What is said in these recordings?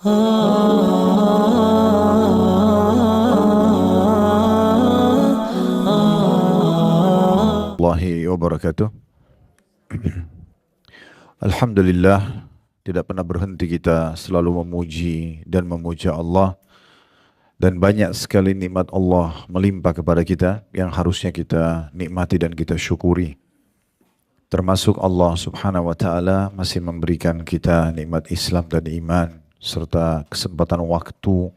Warahmatullahi wabarakatuh. Alhamdulillah, tidak pernah berhenti kita selalu memuji dan memuja Allah, dan banyak sekali nikmat Allah melimpah kepada kita yang harusnya kita nikmati dan kita syukuri. Termasuk Allah Subhanahu wa taala masih memberikan kita nikmat Islam dan iman serta kesempatan waktu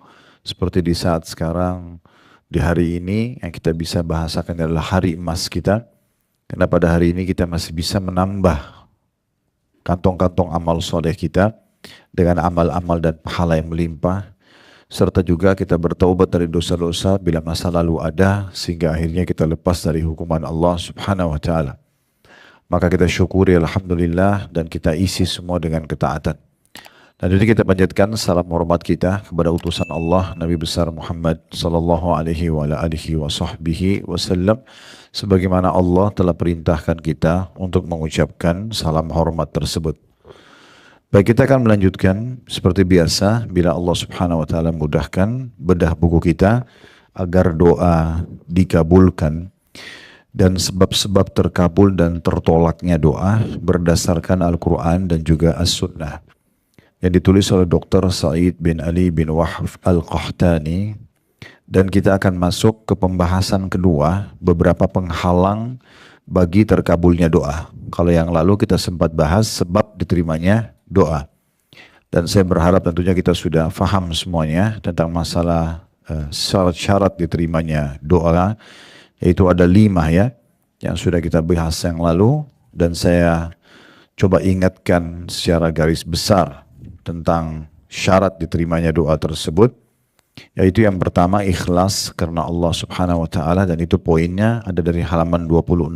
seperti di saat sekarang, di hari ini yang kita bisa bahasakan adalah hari emas kita. Karena pada hari ini kita masih bisa menambah kantong-kantong amal soleh kita dengan amal-amal dan pahala yang melimpah, serta juga kita bertaubat dari dosa-dosa bila masa lalu ada, sehingga akhirnya kita lepas dari hukuman Allah Subhanahu wa taala. Maka kita syukuri alhamdulillah dan kita isi semua dengan ketaatan. Dan jadi kita panjatkan salam hormat kita kepada utusan Allah Nabi besar Muhammad sallallahu alaihi wa alihi wasallam, sebagaimana Allah telah perintahkan kita untuk mengucapkan salam hormat tersebut. Baik, kita akan melanjutkan seperti biasa bila Allah Subhanahu wa taala mudahkan bedah buku kita agar doa dikabulkan dan sebab-sebab terkabul dan tertolaknya doa berdasarkan Al-Quran dan juga As-Sunnah, yang ditulis oleh Dr. Said bin Ali bin Wahf Al-Qahtani. Dan kita akan masuk ke pembahasan kedua, beberapa penghalang bagi terkabulnya doa. Kalau yang lalu kita sempat bahas sebab diterimanya doa, dan saya berharap tentunya kita sudah faham semuanya tentang masalah syarat-syarat diterimanya doa, yaitu ada 5 ya, yang sudah kita bahas yang lalu, dan saya coba ingatkan secara garis besar tentang syarat diterimanya doa tersebut, yaitu yang pertama ikhlas karena Allah Subhanahu wa taala, dan itu poinnya ada dari halaman 26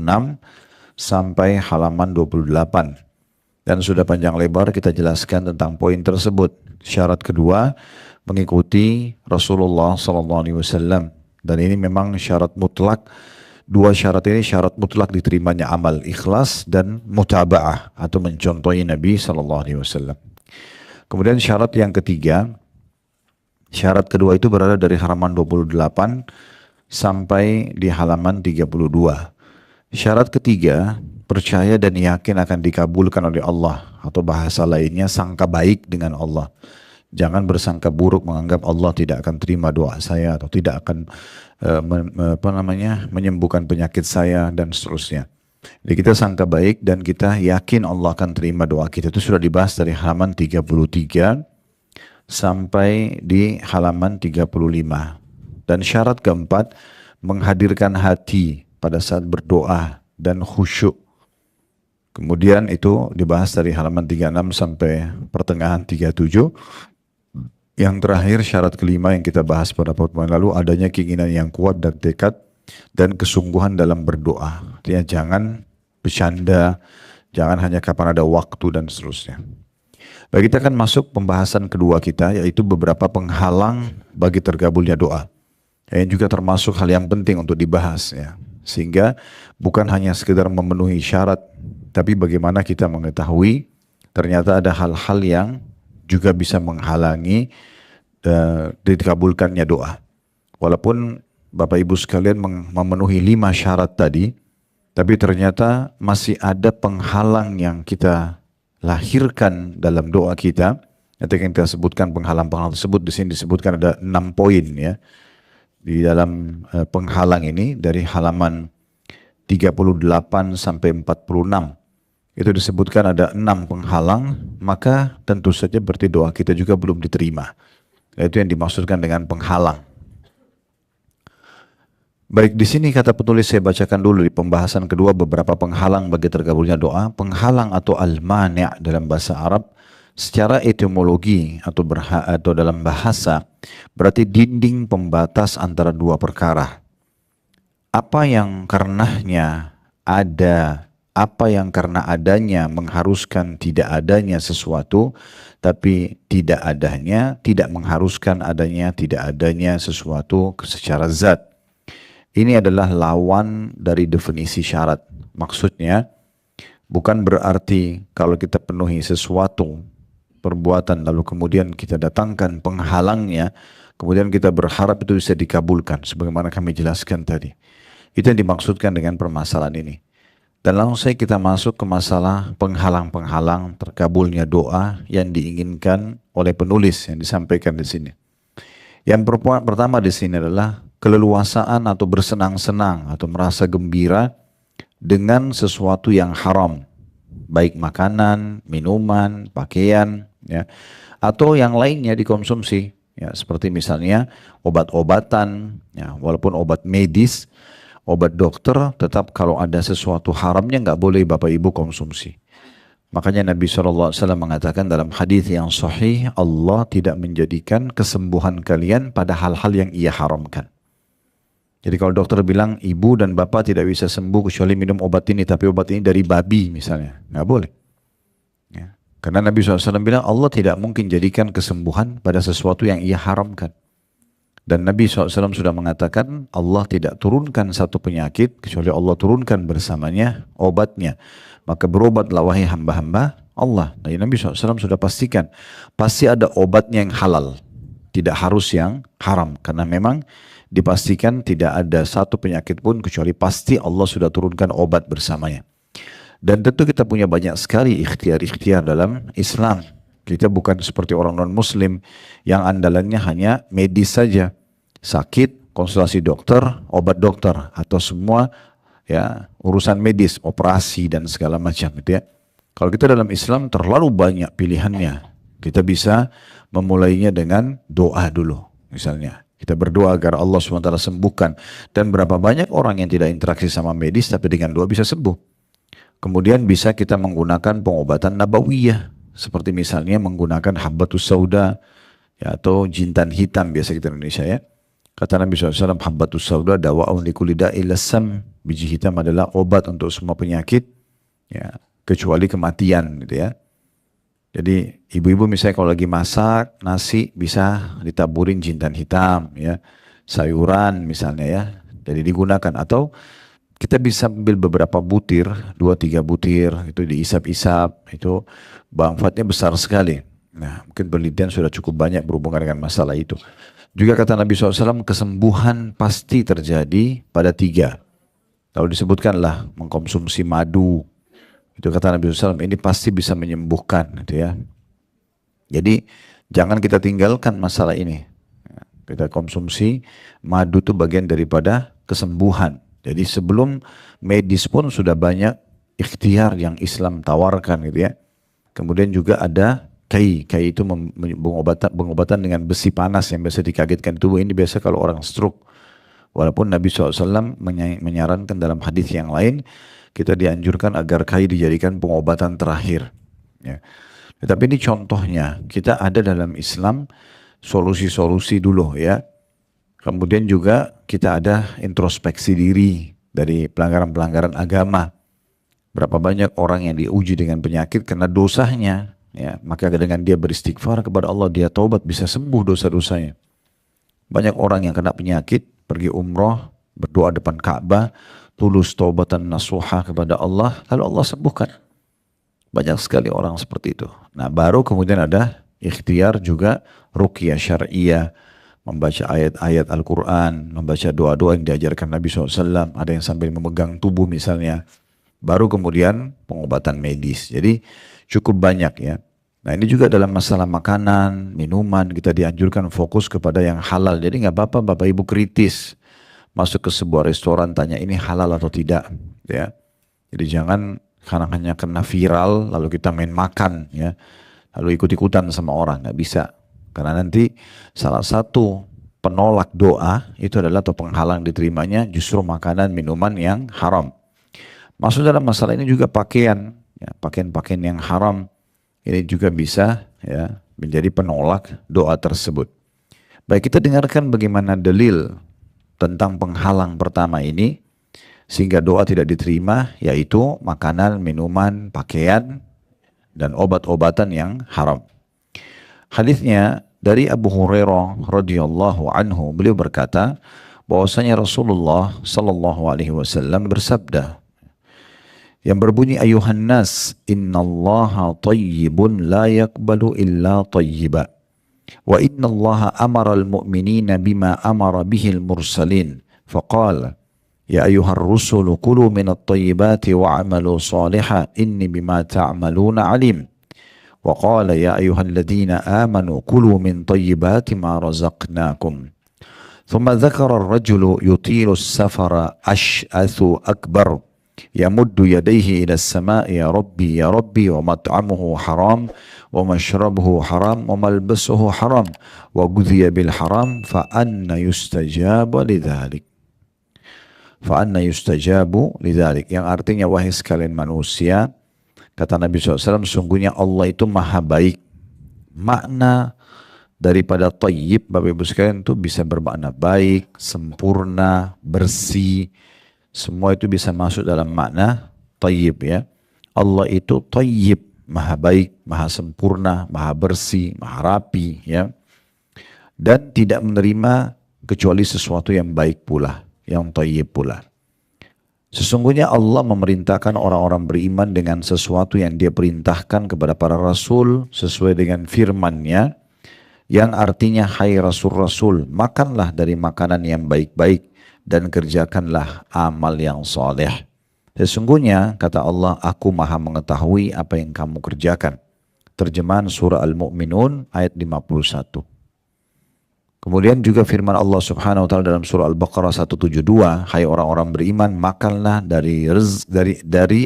sampai halaman 28. Dan sudah panjang lebar kita jelaskan tentang poin tersebut. Syarat kedua mengikuti Rasulullah SAW, dan ini memang syarat mutlak. 2 syarat ini syarat mutlak diterimanya amal, ikhlas dan mutaba'ah atau mencontohi Nabi SAW. Kemudian syarat yang ketiga, syarat kedua itu berada dari halaman 28 sampai di halaman 32. Syarat ketiga, percaya dan yakin akan dikabulkan oleh Allah, atau bahasa lainnya sangka baik dengan Allah. Jangan bersangka buruk menganggap Allah tidak akan terima doa saya atau tidak akan menyembuhkan penyakit saya dan seterusnya. Jadi kita sangka baik dan kita yakin Allah akan terima doa kita. Itu sudah dibahas dari halaman 33 sampai di halaman 35. Dan syarat keempat, menghadirkan hati pada saat berdoa dan khusyuk. Kemudian itu dibahas dari halaman 36 sampai pertengahan 37. Yang terakhir syarat kelima yang kita bahas pada pertemuan lalu, adanya keinginan yang kuat dan tekad dan kesungguhan dalam berdoa. Artinya jangan bercanda, jangan hanya kapan ada waktu dan seterusnya. Baik, kita akan masuk pembahasan kedua kita, yaitu beberapa penghalang bagi terkabulnya doa. Yang juga termasuk hal yang penting untuk dibahas ya. Sehingga bukan hanya sekedar memenuhi syarat, tapi bagaimana kita mengetahui ternyata ada hal-hal yang juga bisa menghalangi dikabulkannya doa. Walaupun Bapak Ibu sekalian memenuhi 5 syarat tadi, tapi ternyata masih ada penghalang yang kita lahirkan dalam doa kita. Nanti yang kita sebutkan penghalang-penghalang tersebut, di sini disebutkan ada 6 poin ya. Di dalam penghalang ini dari halaman 38 sampai 46. Itu disebutkan ada 6 penghalang, maka tentu saja berarti doa kita juga belum diterima. Itu yang dimaksudkan dengan penghalang. Baik, di sini kata penulis saya bacakan dulu di pembahasan kedua beberapa penghalang bagi terkabulnya doa. Penghalang atau al-mani' dalam bahasa Arab secara etimologi atau dalam bahasa berarti dinding pembatas antara 2 perkara. Apa yang karenanya ada, apa yang karena adanya mengharuskan tidak adanya sesuatu, tapi tidak adanya tidak mengharuskan adanya tidak adanya sesuatu secara zat. Ini adalah lawan dari definisi syarat. Maksudnya bukan berarti kalau kita penuhi sesuatu perbuatan lalu kemudian kita datangkan penghalangnya, kemudian kita berharap itu bisa dikabulkan sebagaimana kami jelaskan tadi. Itu yang dimaksudkan dengan permasalahan ini. Dan langsung saja kita masuk ke masalah penghalang-penghalang terkabulnya doa yang diinginkan oleh penulis yang disampaikan di sini. Yang pertama di sini adalah keleluasaan atau bersenang-senang atau merasa gembira dengan sesuatu yang haram, baik makanan, minuman, pakaian, ya, atau yang lainnya dikonsumsi, ya, seperti misalnya obat-obatan, ya, walaupun obat medis, obat dokter, tetap kalau ada sesuatu haramnya nggak boleh Bapak Ibu konsumsi. Makanya Nabi SAW mengatakan dalam hadis yang sahih, Allah tidak menjadikan kesembuhan kalian pada hal-hal yang ia haramkan. Jadi kalau dokter bilang ibu dan bapak tidak bisa sembuh kecuali minum obat ini, tapi obat ini dari babi misalnya, nggak boleh. Ya. Karena Nabi SAW bilang Allah tidak mungkin jadikan kesembuhan pada sesuatu yang ia haramkan. Dan Nabi SAW sudah mengatakan Allah tidak turunkan satu penyakit kecuali Allah turunkan bersamanya obatnya. Maka berobatlah wahai hamba-hamba Allah. Nah, Nabi SAW sudah pastikan pasti ada obatnya yang halal, tidak harus yang haram. Karena memang dipastikan tidak ada satu penyakit pun kecuali pasti Allah sudah turunkan obat bersamanya. Dan tentu kita punya banyak sekali ikhtiar-ikhtiar dalam Islam. Kita bukan seperti orang non-muslim yang andalannya hanya medis saja. Sakit, konsultasi dokter, obat dokter, atau semua ya urusan medis, operasi dan segala macam gitu ya. Kalau kita dalam Islam terlalu banyak pilihannya. Kita bisa memulainya dengan doa dulu. Misalnya, kita berdoa agar Allah SWT sembuhkan. Dan berapa banyak orang yang tidak interaksi sama medis tapi dengan doa bisa sembuh. Kemudian bisa kita menggunakan pengobatan nabawiyah. Seperti misalnya menggunakan habbatus sauda ya, atau jintan hitam biasa kita Indonesia ya. Kata Nabi SAW, habbatus sauda dawa'un likulli da'i lasam. Biji hitam adalah obat untuk semua penyakit ya, kecuali kematian gitu ya. Jadi ibu-ibu misalnya kalau lagi masak nasi bisa ditaburin jintan hitam ya, sayuran misalnya ya, jadi digunakan. Atau kita bisa ambil beberapa butir, 2-3 butir itu diisap-isap, itu manfaatnya besar sekali. Nah mungkin penelitian sudah cukup banyak berhubungan dengan masalah itu. Juga kata Nabi SAW, kesembuhan pasti terjadi pada 3. Lalu disebutkanlah mengkonsumsi madu. Itu kata Nabi SAW, ini pasti bisa menyembuhkan gitu ya. Jadi jangan kita tinggalkan masalah ini. Kita konsumsi madu itu bagian daripada kesembuhan. Jadi sebelum medis pun sudah banyak ikhtiar yang Islam tawarkan gitu ya. Kemudian juga ada kai itu pengobatan dengan besi panas yang biasa dikagetkan tubuh. Ini biasa kalau orang stroke. Walaupun Nabi SAW menyarankan dalam hadis yang lain, kita dianjurkan agar kai dijadikan pengobatan terakhir. Ya. Tetapi ini contohnya, kita ada dalam Islam solusi-solusi dulu ya. Kemudian juga kita ada introspeksi diri dari pelanggaran-pelanggaran agama. Berapa banyak orang yang diuji dengan penyakit karena dosanya. Ya, maka dengan dia beristighfar kepada Allah, dia taubat, bisa sembuh dosa-dosanya. Banyak orang yang kena penyakit, pergi umroh, berdoa depan Ka'bah, tulus taubatan nasuha kepada Allah, lalu Allah sembuhkan. Banyak sekali orang seperti itu. Nah baru kemudian ada ikhtiar juga ruqyah syar'iyah, membaca ayat-ayat Al-Quran, membaca doa-doa yang diajarkan Nabi SAW, ada yang sambil memegang tubuh misalnya. Baru kemudian pengobatan medis. Jadi cukup banyak ya. Nah ini juga dalam masalah makanan, minuman, kita dianjurkan fokus kepada yang halal. Jadi nggak apa-apa Bapak Ibu kritis masuk ke sebuah restoran tanya ini halal atau tidak ya. Jadi jangan karena hanya kena viral lalu kita main makan ya, lalu ikut-ikutan sama orang, nggak bisa. Karena nanti salah satu penolak doa itu adalah atau penghalang diterimanya justru makanan minuman yang haram. Masuk dalam masalah ini juga pakaian ya, pakaian-pakaian yang haram ini juga bisa ya menjadi penolak doa tersebut. Baik, kita dengarkan bagaimana dalil tentang penghalang pertama ini sehingga doa tidak diterima, yaitu makanan, minuman, pakaian dan obat-obatan yang haram. Hadisnya dari Abu Hurairah radhiyallahu anhu, beliau berkata bahwasanya Rasulullah sallallahu alaihi wasallam bersabda, yang berbunyi ayuhan nas innallaha tayyibun la yakbalu illa tayyiba wa innallaha amara al-mu'minina bima amara bihil mursalin faqala ya ayuhar rusulu kulu minat tayyibati wa'amalu saliha inni bima ta'amaluna alim wa qala ya ayuhalladhina amanu kulu min tayyibati ma razaqnakum thumma dhakara ar-rajulu yutilu as-safara ash'athu akbar yamuddu yadayhi ila as-sama'i ya rabbi wa mat'amuhu haram wa mashrabuhu haram wa malbasuhu haram wa ghudhiya bil haram fa anna yustajabu lidzalik fa anna yustajabu lidzalik, yang artinya wahai sekalian manusia, kata Nabi SAW, sungguhnya Allah itu maha baik. Makna daripada tayyib Bapak Ibu sekalian itu bisa bermakna baik, sempurna, bersih. Semua itu bisa masuk dalam makna tayyib ya. Allah itu tayyib, maha baik, maha sempurna, maha bersih, maha rapi ya. Dan tidak menerima kecuali sesuatu yang baik pula, yang tayyib pula. Sesungguhnya Allah memerintahkan orang-orang beriman dengan sesuatu yang dia perintahkan kepada para rasul sesuai dengan firman-Nya yang artinya hai rasul-rasul, makanlah dari makanan yang baik-baik dan kerjakanlah amal yang soleh. Sesungguhnya kata Allah, aku maha mengetahui apa yang kamu kerjakan. Terjemahan surah Al-Mu'minun ayat 51. Kemudian juga firman Allah Subhanahu wa taala dalam surah Al-Baqarah 172, hai orang-orang beriman, makanlah dari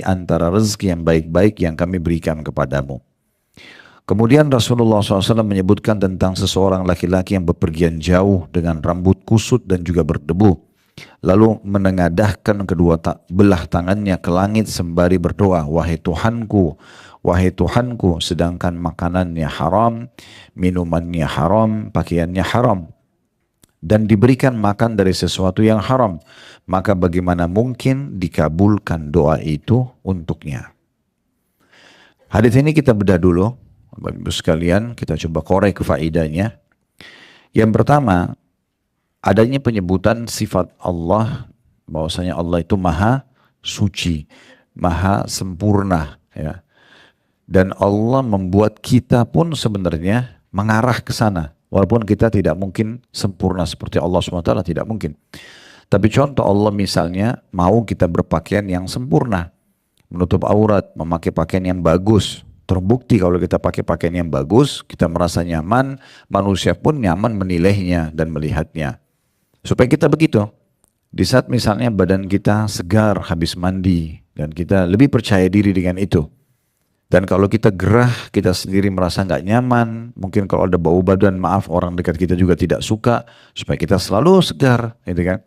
antara rezeki yang baik-baik yang kami berikan kepadamu. Kemudian Rasulullah SAW menyebutkan tentang seseorang laki-laki yang bepergian jauh dengan rambut kusut dan juga berdebu, lalu menengadahkan kedua belah tangannya ke langit sembari berdoa, wahai Tuhanku, sedangkan makanannya haram, minumannya haram, pakaiannya haram, dan diberikan makan dari sesuatu yang haram, maka bagaimana mungkin dikabulkan doa itu untuknya. Hadis ini kita bedah dulu, Bapak Ibu sekalian, kita coba korek faedahnya. Yang pertama, adanya penyebutan sifat Allah, bahwasanya Allah itu maha suci, maha sempurna ya. Dan Allah membuat kita pun sebenarnya mengarah ke sana. Walaupun kita tidak mungkin sempurna seperti Allah SWT, tidak mungkin. Tapi contoh Allah misalnya mau kita berpakaian yang sempurna. Menutup aurat, memakai pakaian yang bagus. Terbukti kalau kita pakai pakaian yang bagus, kita merasa nyaman, manusia pun nyaman menilainya dan melihatnya. Supaya kita begitu. Di saat misalnya badan kita segar habis mandi, dan kita lebih percaya diri dengan itu. Dan kalau kita gerah, kita sendiri merasa nggak nyaman. Mungkin kalau ada bau badan, maaf orang dekat kita juga tidak suka. Supaya kita selalu segar, gitu kan.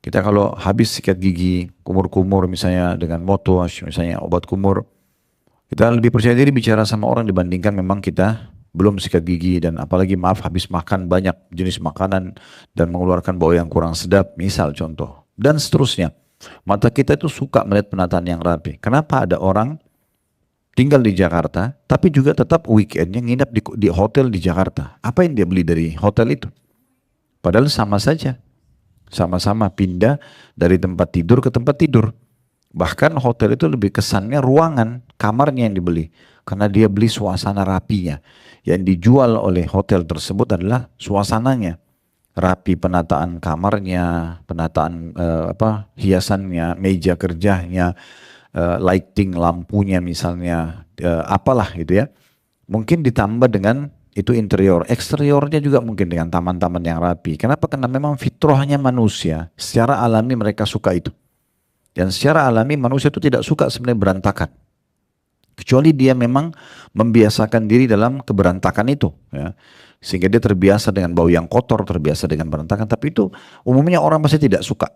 Kita kalau habis sikat gigi, kumur-kumur misalnya dengan mouthwash, misalnya obat kumur, kita lebih percaya diri bicara sama orang dibandingkan memang kita belum sikat gigi. Dan apalagi maaf habis makan banyak jenis makanan dan mengeluarkan bau yang kurang sedap, misal contoh. Dan seterusnya. Mata kita itu suka melihat penataan yang rapi. Kenapa ada orang tinggal di Jakarta, tapi juga tetap weekendnya nginap di hotel di Jakarta? Apa yang dia beli dari hotel itu? Padahal sama saja. Sama-sama pindah dari tempat tidur ke tempat tidur. Bahkan hotel itu lebih kesannya ruangan, kamarnya yang dibeli. Karena dia beli suasana rapinya. Yang dijual oleh hotel tersebut adalah suasananya. Rapi penataan kamarnya, penataan hiasannya, meja kerjanya, lighting lampunya misalnya, apalah gitu ya. Mungkin ditambah dengan itu interior, eksteriornya juga mungkin dengan taman-taman yang rapi. Kenapa? Karena memang fitrahnya manusia, secara alami mereka suka itu. Dan secara alami manusia itu tidak suka sebenarnya berantakan. Kecuali dia memang membiasakan diri dalam keberantakan itu. Ya. Sehingga dia terbiasa dengan bau yang kotor, terbiasa dengan berantakan. Tapi itu umumnya orang pasti tidak suka.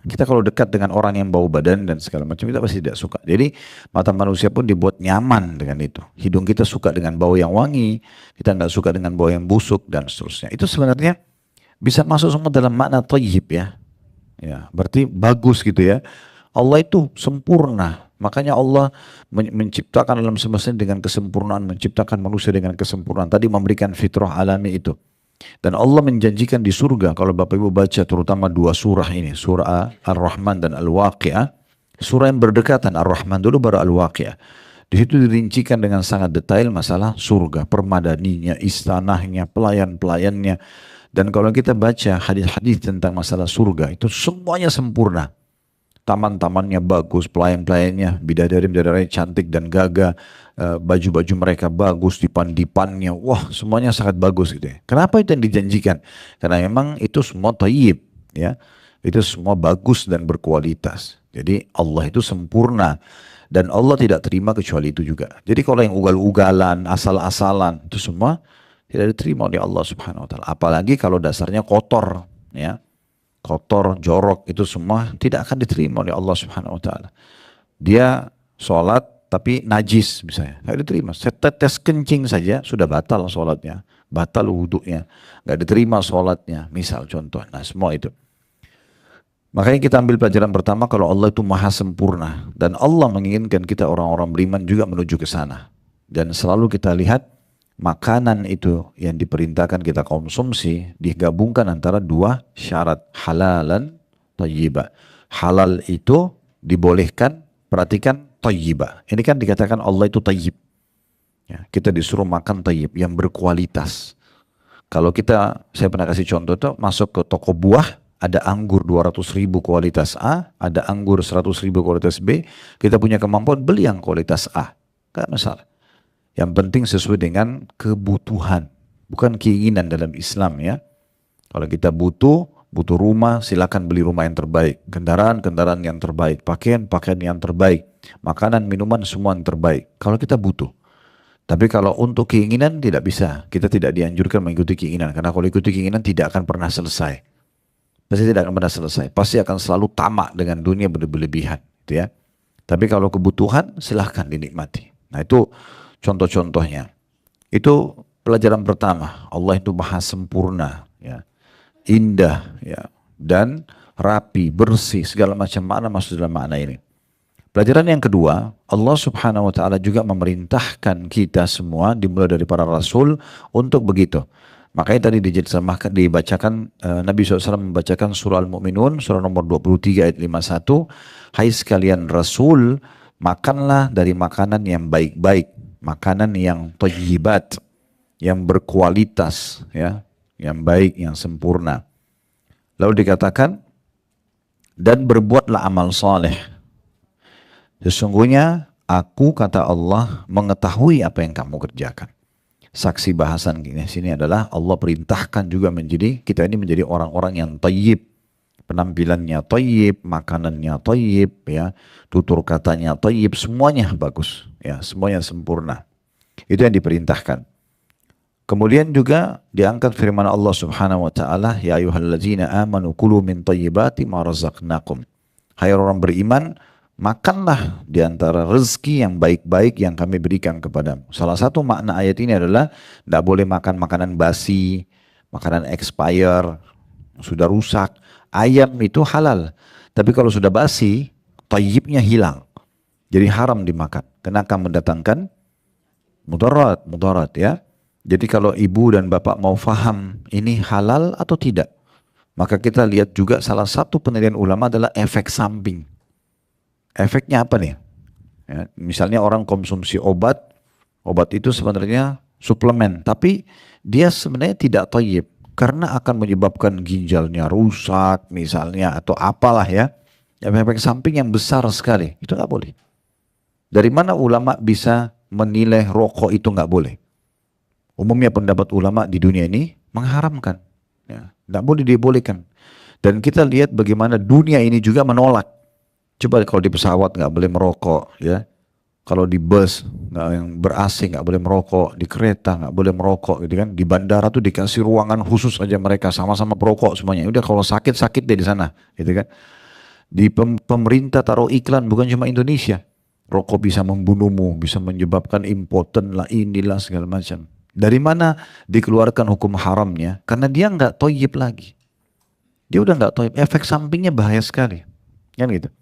Kita kalau dekat dengan orang yang bau badan dan segala macam, kita pasti tidak suka. Jadi mata manusia pun dibuat nyaman dengan itu. Hidung kita suka dengan bau yang wangi, kita nggak suka dengan bau yang busuk dan seterusnya. Itu sebenarnya bisa masuk semua dalam makna thayyib ya. Ya, berarti bagus gitu ya. Allah itu sempurna. Makanya Allah menciptakan alam semesta dengan kesempurnaan, menciptakan manusia dengan kesempurnaan. Tadi memberikan fitrah alami itu. Dan Allah menjanjikan di surga, kalau Bapak Ibu baca terutama dua surah ini, surah Ar-Rahman dan Al-Waqi'ah, Surah yang berdekatan, Ar-Rahman dulu baru Al-Waqiah. Di situ dirincikan dengan sangat detail masalah surga, permadaninya, istanahnya, pelayan-pelayannya. Dan kalau kita baca hadis-hadis tentang masalah surga, itu semuanya sempurna. Taman-tamannya bagus, pelayan-pelayannya, bidadari-bidadari cantik dan gagah, baju-baju mereka bagus, dipan-dipannya, wah semuanya sangat bagus gitu ya. Kenapa itu yang dijanjikan? Karena memang itu semua thayyib, ya, itu semua bagus dan berkualitas. Jadi Allah itu sempurna dan Allah tidak terima kecuali itu juga. Jadi kalau yang ugal-ugalan, asal-asalan itu semua tidak diterima oleh Allah Subhanahu Wa Taala. Apalagi kalau dasarnya kotor, ya, kotor, jorok, itu semua tidak akan diterima oleh Allah Subhanahu Wa Taala. Dia sholat tapi najis misalnya, nggak diterima. Setetes kencing saja sudah batal sholatnya, batal wudhunya, nggak diterima sholatnya. Misal contoh, nah semua itu. Makanya kita ambil pelajaran pertama kalau Allah itu maha sempurna dan Allah menginginkan kita orang-orang beriman juga menuju ke sana. Dan selalu kita lihat makanan itu yang diperintahkan kita konsumsi digabungkan antara dua syarat, halalan thayyibah. Halal itu dibolehkan, perhatikan thayyibah. Ini kan dikatakan Allah itu thayyib. Ya, kita disuruh makan thayyib yang berkualitas. Kalau kita, saya pernah kasih contoh tuh, masuk ke toko buah, ada anggur 200.000 kualitas A, ada anggur 100.000 kualitas B, kita punya kemampuan beli yang kualitas A. Gak masalah. Yang penting sesuai dengan kebutuhan, bukan keinginan dalam Islam ya. Kalau kita butuh rumah, silakan beli rumah yang terbaik. Kendaraan yang terbaik, pakaian yang terbaik, makanan, minuman semua yang terbaik. Kalau kita butuh. Tapi kalau untuk keinginan tidak bisa. Kita tidak dianjurkan mengikuti keinginan. Karena kalau ikuti keinginan tidak akan pernah selesai. Pasti tidak akan pernah selesai. Pasti akan selalu tamak dengan dunia berlebihan. Gitu ya. Tapi kalau kebutuhan silahkan dinikmati. Nah itu contoh-contohnya. Itu pelajaran pertama. Allah itu maha sempurna. Ya. Indah. Ya. Dan rapi, bersih. Segala macam makna masuk dalam makna ini. Pelajaran yang kedua, Allah Subhanahu Wa Taala juga memerintahkan kita semua dimulai dari para rasul untuk begitu. Makanya tadi dibacakan Nabi SAW membacakan surah Al-Mu'minun surah nomor 23 ayat 51. Hai sekalian rasul, makanlah dari makanan yang baik-baik, makanan yang thayyibat, yang berkualitas, ya, yang baik, yang sempurna. Lalu dikatakan dan berbuatlah amal saleh. Sesungguhnya aku, kata Allah, mengetahui apa yang kamu kerjakan. Saksi bahasan di sini adalah Allah perintahkan juga kita ini menjadi orang-orang yang thayyib. Penampilannya thayyib, makanannya thayyib, ya, tutur katanya thayyib, semuanya bagus, ya, semuanya sempurna. Itu yang diperintahkan. Kemudian juga diangkat firman Allah Subhanahu Wa Taala, ya ayyuhalladzina amanu kulu min thayyibati ma razaqnakum. Hai orang beriman, makanlah di antara rezeki yang baik-baik yang kami berikan kepadamu. Salah satu makna ayat ini adalah tidak boleh makan makanan basi, makanan expire, sudah rusak. Ayam itu halal, tapi kalau sudah basi, thayyibnya hilang. Jadi haram dimakan, karena akan mendatangkan mudarat ya. Jadi kalau ibu dan bapak mau faham ini halal atau tidak, maka kita lihat juga salah satu penelitian ulama adalah efek samping. Efeknya apa nih? Ya, misalnya orang konsumsi obat itu sebenarnya suplemen, tapi dia sebenarnya tidak thayyib karena akan menyebabkan ginjalnya rusak misalnya atau apalah ya. Efek samping yang besar sekali, itu nggak boleh. Dari mana ulama bisa menilai rokok itu nggak boleh? Umumnya pendapat ulama di dunia ini mengharamkan, ya, nggak boleh dibolehkan. Dan kita lihat bagaimana dunia ini juga menolak. Coba kalau di pesawat nggak boleh merokok, ya. Kalau di bus yang ber-AC nggak boleh merokok, di kereta nggak boleh merokok, gitu kan? Di bandara tuh dikasih ruangan khusus aja mereka sama-sama perokok semuanya. Udah kalau sakit deh di sana, gitu kan? Di pemerintah taruh iklan bukan cuma Indonesia, rokok bisa membunuhmu, bisa menyebabkan impoten lah, inilah segala macam. Dari mana dikeluarkan hukum haramnya? Karena dia nggak thayyib lagi. Dia udah nggak thayyib. Efek sampingnya bahaya sekali, kan gitu.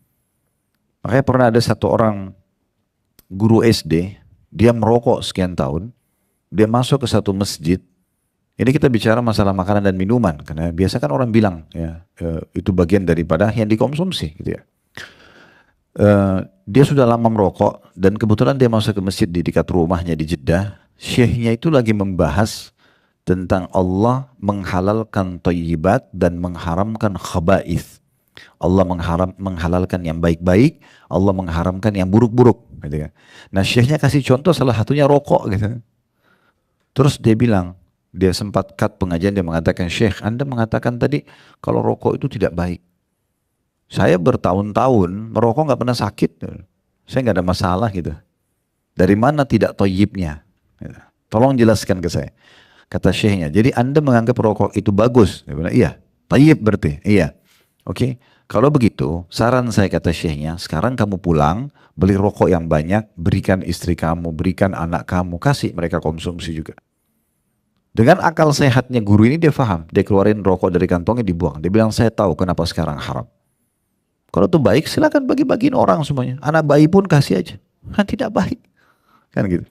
Makanya pernah ada satu orang guru SD, dia merokok sekian tahun, dia masuk ke satu masjid. Ini kita bicara masalah makanan dan minuman, karena biasa kan orang bilang ya itu bagian daripada yang dikonsumsi, gitu ya. Dia sudah lama merokok dan kebetulan dia masuk ke masjid di dekat rumahnya di Jeddah. Syekhnya itu lagi membahas tentang Allah menghalalkan thayyibat dan mengharamkan khaba'ith. Allah menghalalkan yang baik-baik, Allah mengharamkan yang buruk-buruk. Gitu kan. Nah syekhnya kasih contoh salah satunya rokok gitu. Terus dia bilang, dia sempat cut pengajian, dia mengatakan, Syekh, Anda mengatakan tadi kalau rokok itu tidak baik. Saya bertahun-tahun merokok nggak pernah sakit. Saya nggak ada masalah gitu. Dari mana tidak toyibnya? Tolong jelaskan ke saya. Kata syekhnya, jadi Anda menganggap rokok itu bagus? Dia bilang, iya. Toyib berarti? Iya. Oke. Kalau begitu, saran saya kata syekhnya, sekarang kamu pulang, beli rokok yang banyak, berikan istri kamu, berikan anak kamu, kasih mereka konsumsi juga. Dengan akal sehatnya guru ini dia paham. Dia keluarin rokok dari kantongnya dibuang. Dia bilang, saya tahu kenapa sekarang haram. Kalau itu baik silakan bagi-bagiin orang semuanya. Anak bayi pun kasih aja. Kan tidak baik. Kan gitu.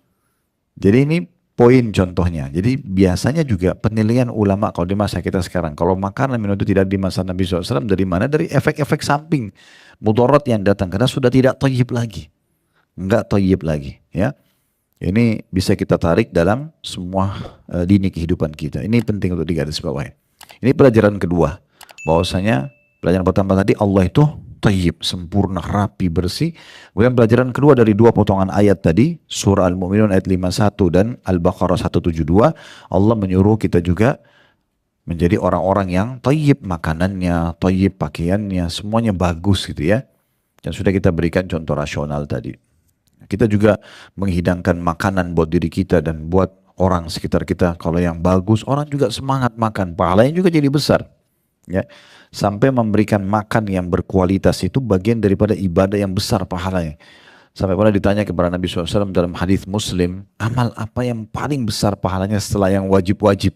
Jadi ini poin contohnya. Jadi biasanya juga penilaian ulama kalau di masa kita sekarang. Kalau makanan minum itu tidak di masa Nabi SAW. Dari mana? Dari efek-efek samping. Mudarat yang datang. Karena sudah tidak thayyib lagi. Enggak thayyib lagi. Ya. Ini bisa kita tarik dalam semua lini kehidupan kita. Ini penting untuk digarisbawahi. Ini pelajaran kedua. Bahwasanya pelajaran pertama tadi Allah itu thayyib, sempurna, rapi, bersih. Kemudian pelajaran kedua dari dua potongan ayat tadi, surah Al-Mu'minun ayat 51 dan Al-Baqarah 172, Allah menyuruh kita juga menjadi orang-orang yang thayyib makanannya, thayyib pakaiannya, semuanya bagus gitu ya. Dan sudah kita berikan contoh rasional tadi. Kita juga menghidangkan makanan buat diri kita dan buat orang sekitar kita. Kalau yang bagus, orang juga semangat makan, pahalanya juga jadi besar. Ya, sampai memberikan makan yang berkualitas itu bagian daripada ibadah yang besar pahalanya. Sampai pernah ditanya kepada Nabi SAW dalam hadis Muslim, amal apa yang paling besar pahalanya setelah yang wajib-wajib?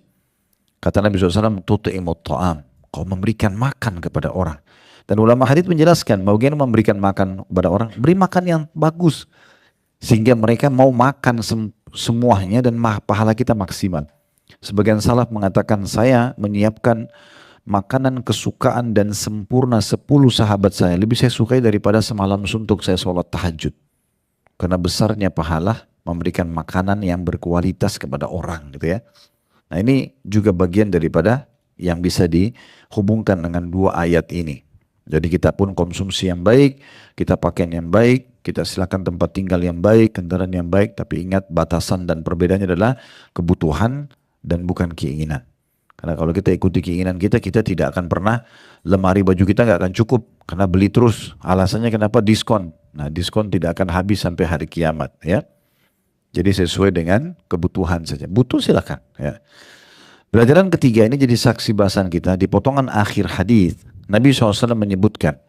Kata Nabi SAW, tut'imut ta'am, kau memberikan makan kepada orang. Dan ulama hadis menjelaskan, bagaimana memberikan makan kepada orang, beri makan yang bagus, sehingga mereka mau makan semuanya dan pahala kita maksimal. Sebagian salaf mengatakan, saya menyiapkan makanan kesukaan dan sempurna 10 sahabat saya. Lebih saya sukai daripada semalam suntuk saya sholat tahajud. Karena besarnya pahala memberikan makanan yang berkualitas kepada orang gitu ya. Nah ini juga bagian daripada yang bisa dihubungkan dengan dua ayat ini. Jadi kita pun konsumsi yang baik, kita pakaian yang baik, kita silakan tempat tinggal yang baik, kendaraan yang baik. Tapi ingat batasan dan perbedaannya adalah kebutuhan dan bukan keinginan. Karena kalau kita ikuti keinginan kita, kita tidak akan pernah, lemari baju kita nggak akan cukup. Karena beli terus, alasannya kenapa? Diskon. Nah diskon tidak akan habis sampai hari kiamat ya. Jadi sesuai dengan kebutuhan saja. Butuh silakan ya. Pelajaran ketiga ini jadi saksi bahasan kita. Di potongan akhir hadis Nabi SAW menyebutkan,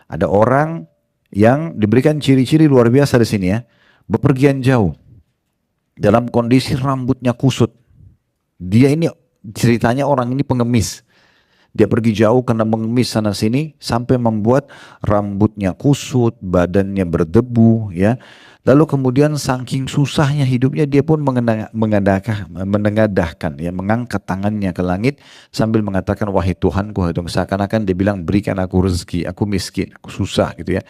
ada orang yang diberikan ciri-ciri luar biasa di sini ya. Bepergian jauh. Dalam kondisi rambutnya kusut. Dia ini ceritanya orang ini pengemis. Dia pergi jauh karena mengemis sana sini sampai membuat rambutnya kusut, badannya berdebu ya. Lalu kemudian saking susahnya hidupnya dia pun menengadahkan ya, mengangkat tangannya ke langit sambil mengatakan wahai Tuhanku, wahai Tuhan. Seakan-akan dia bilang berikan aku rezeki, aku miskin, aku susah gitu ya.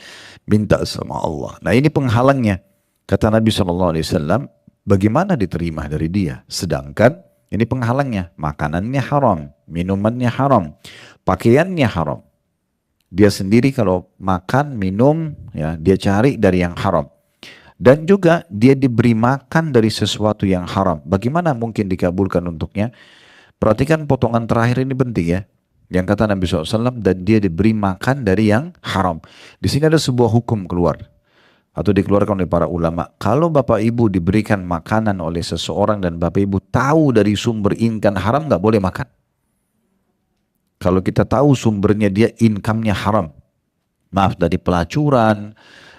Minta sama Allah. Nah ini penghalangnya. Kata Nabi SAW, bagaimana diterima dari dia? Sedangkan ini penghalangnya, makanannya haram, minumannya haram, pakaiannya haram. Dia sendiri kalau makan, minum, ya dia cari dari yang haram. Dan juga dia diberi makan dari sesuatu yang haram. Bagaimana mungkin dikabulkan untuknya? Perhatikan potongan terakhir ini penting ya. Yang kata Nabi SAW, dan dia diberi makan dari yang haram. Di sini ada sebuah hukum keluar. Atau dikeluarkan oleh para ulama. Kalau bapak ibu diberikan makanan oleh seseorang dan bapak ibu tahu dari sumber income haram, nggak boleh makan. Kalau kita tahu sumbernya dia income-nya haram. Maaf, dari pelacuran,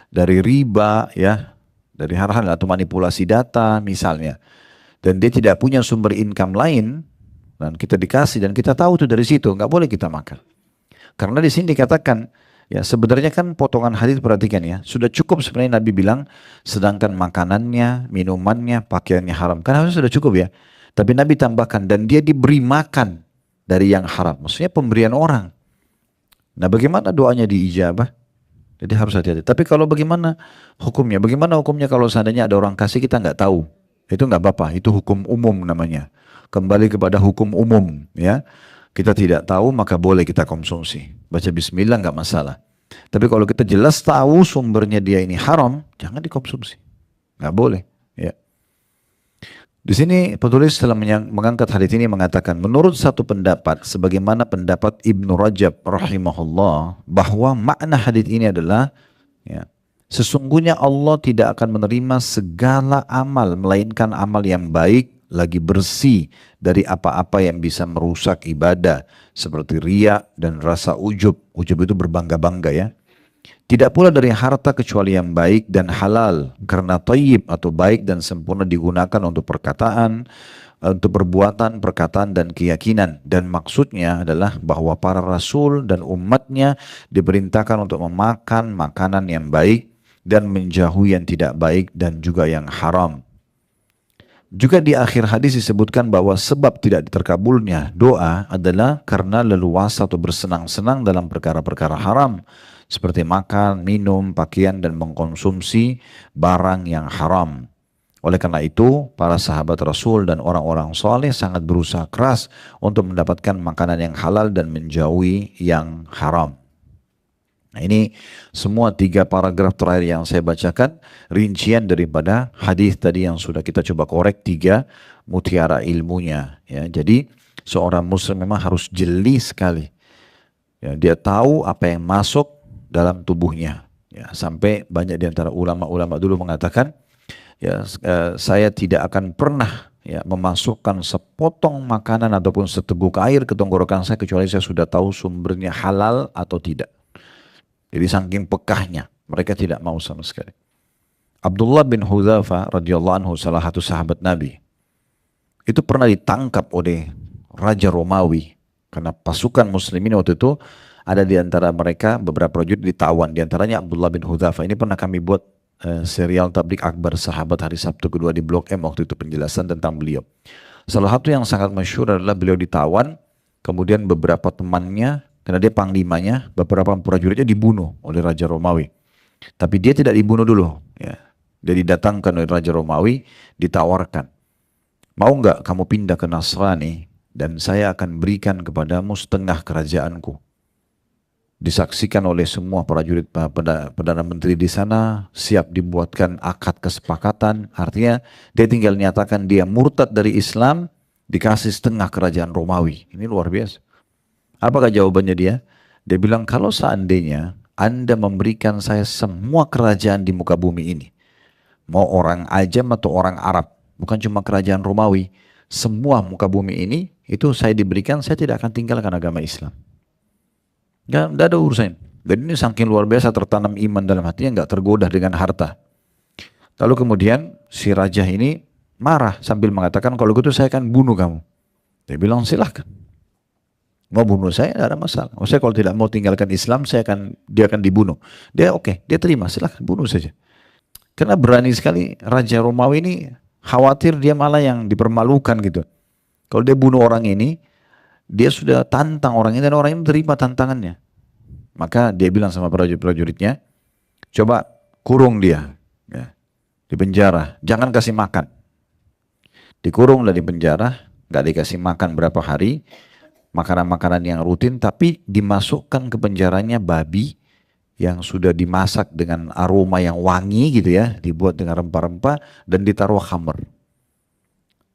dari riba, ya, dari hal-hal atau manipulasi data misalnya. Dan dia tidak punya sumber income lain, dan kita dikasih dan kita tahu itu dari situ, nggak boleh kita makan. Karena di sini dikatakan, ya sebenarnya kan potongan hadis perhatikan ya, sudah cukup sebenarnya Nabi bilang, sedangkan makanannya, minumannya, pakaiannya haram. Kan harusnya sudah cukup ya. Tapi Nabi tambahkan, dan dia diberi makan dari yang haram. Maksudnya pemberian orang. Nah bagaimana doanya diijabah? Jadi harus hati-hati. Tapi kalau bagaimana hukumnya? Bagaimana hukumnya kalau seandainya ada orang kasih kita nggak tahu? Itu nggak apa-apa. Itu hukum umum namanya. Kembali kepada hukum umum, ya. Kita tidak tahu maka boleh kita konsumsi. Baca Bismillah nggak masalah. Tapi kalau kita jelas tahu sumbernya dia ini haram, jangan dikonsumsi. Nggak boleh. Ya. Di sini penulis setelah mengangkat hadits ini mengatakan, menurut satu pendapat, sebagaimana pendapat Ibnu Rajab rahimahullah, bahwa makna hadits ini adalah, ya, sesungguhnya Allah tidak akan menerima segala amal, melainkan amal yang baik, lagi bersih dari apa-apa yang bisa merusak ibadah, seperti riya dan rasa ujub. Ujub itu berbangga-bangga, ya. Tidak pula dari harta kecuali yang baik dan halal, karena thayyib atau baik dan sempurna digunakan untuk perkataan, untuk perbuatan, perkataan dan keyakinan. Dan maksudnya adalah bahwa para rasul dan umatnya diperintahkan untuk memakan makanan yang baik dan menjauhi yang tidak baik dan juga yang haram. Juga di akhir hadis disebutkan bahwa sebab tidak terkabulnya doa adalah karena leluasa atau bersenang-senang dalam perkara-perkara haram, seperti makan, minum, pakaian, dan mengkonsumsi barang yang haram. Oleh karena itu, para sahabat Rasul dan orang-orang soleh sangat berusaha keras untuk mendapatkan makanan yang halal dan menjauhi yang haram. Nah, ini semua 3 paragraf terakhir yang saya bacakan rincian daripada hadis tadi yang sudah kita coba korek 3 mutiara ilmunya. Ya, jadi seorang muslim memang harus jeli sekali. Ya, dia tahu apa yang masuk dalam tubuhnya. Ya, sampai banyak di antara ulama-ulama dulu mengatakan, ya, saya tidak akan pernah, ya, memasukkan sepotong makanan ataupun seteguk air ke tenggorokan saya kecuali saya sudah tahu sumbernya halal atau tidak. Jadi saking pekahnya, mereka tidak mau sama sekali. Abdullah bin Hudzafah radhiyallahu anhu, salah satu sahabat Nabi, itu pernah ditangkap oleh Raja Romawi karena pasukan muslimin waktu itu ada di antara mereka beberapa prajurit ditawan, di antaranya Abdullah bin Hudzafah. Ini pernah kami buat serial Tablik Akbar Sahabat hari Sabtu kedua di Blok M waktu itu, penjelasan tentang beliau. Salah satu yang sangat masyhur adalah beliau ditawan, kemudian beberapa temannya, karena dia panglimanya, beberapa prajuritnya dibunuh oleh Raja Romawi. Tapi dia tidak dibunuh dulu. Ya. Dia didatangkan oleh Raja Romawi, ditawarkan, mau nggak kamu pindah ke Nasrani dan saya akan berikan kepadamu setengah kerajaanku. Disaksikan oleh semua prajurit, Perdana Menteri di sana, siap dibuatkan akad kesepakatan. Artinya dia tinggal nyatakan dia murtad dari Islam, dikasih setengah kerajaan Romawi. Ini luar biasa. Apakah jawabannya dia? Dia bilang, kalau seandainya Anda memberikan saya semua kerajaan di muka bumi ini, mau orang Ajam atau orang Arab, bukan cuma kerajaan Romawi, semua muka bumi ini, itu saya diberikan, saya tidak akan tinggalkan agama Islam. Nggak ada urusan. Dan ini saking luar biasa tertanam iman dalam hatinya, nggak tergoda dengan harta. Lalu kemudian si raja ini marah sambil mengatakan, kalau gitu saya akan bunuh kamu. Dia bilang, silahkan. Mau bunuh saya, tidak ada masalah. Saya kalau tidak mau tinggalkan Islam, dia akan dibunuh. Dia oke, dia terima, silahkan bunuh saja. Karena berani sekali Raja Romawi ini, khawatir dia malah yang dipermalukan gitu. Kalau dia bunuh orang ini, dia sudah tantang orang ini dan orang ini terima tantangannya. Maka dia bilang sama prajuritnya, coba kurung dia, ya, di penjara, jangan kasih makan. Dikurung di penjara, gak dikasih makan berapa hari, makanan-makanan yang rutin, tapi dimasukkan ke penjaranya babi yang sudah dimasak dengan aroma yang wangi gitu ya, dibuat dengan rempah-rempah dan ditaruh khamr.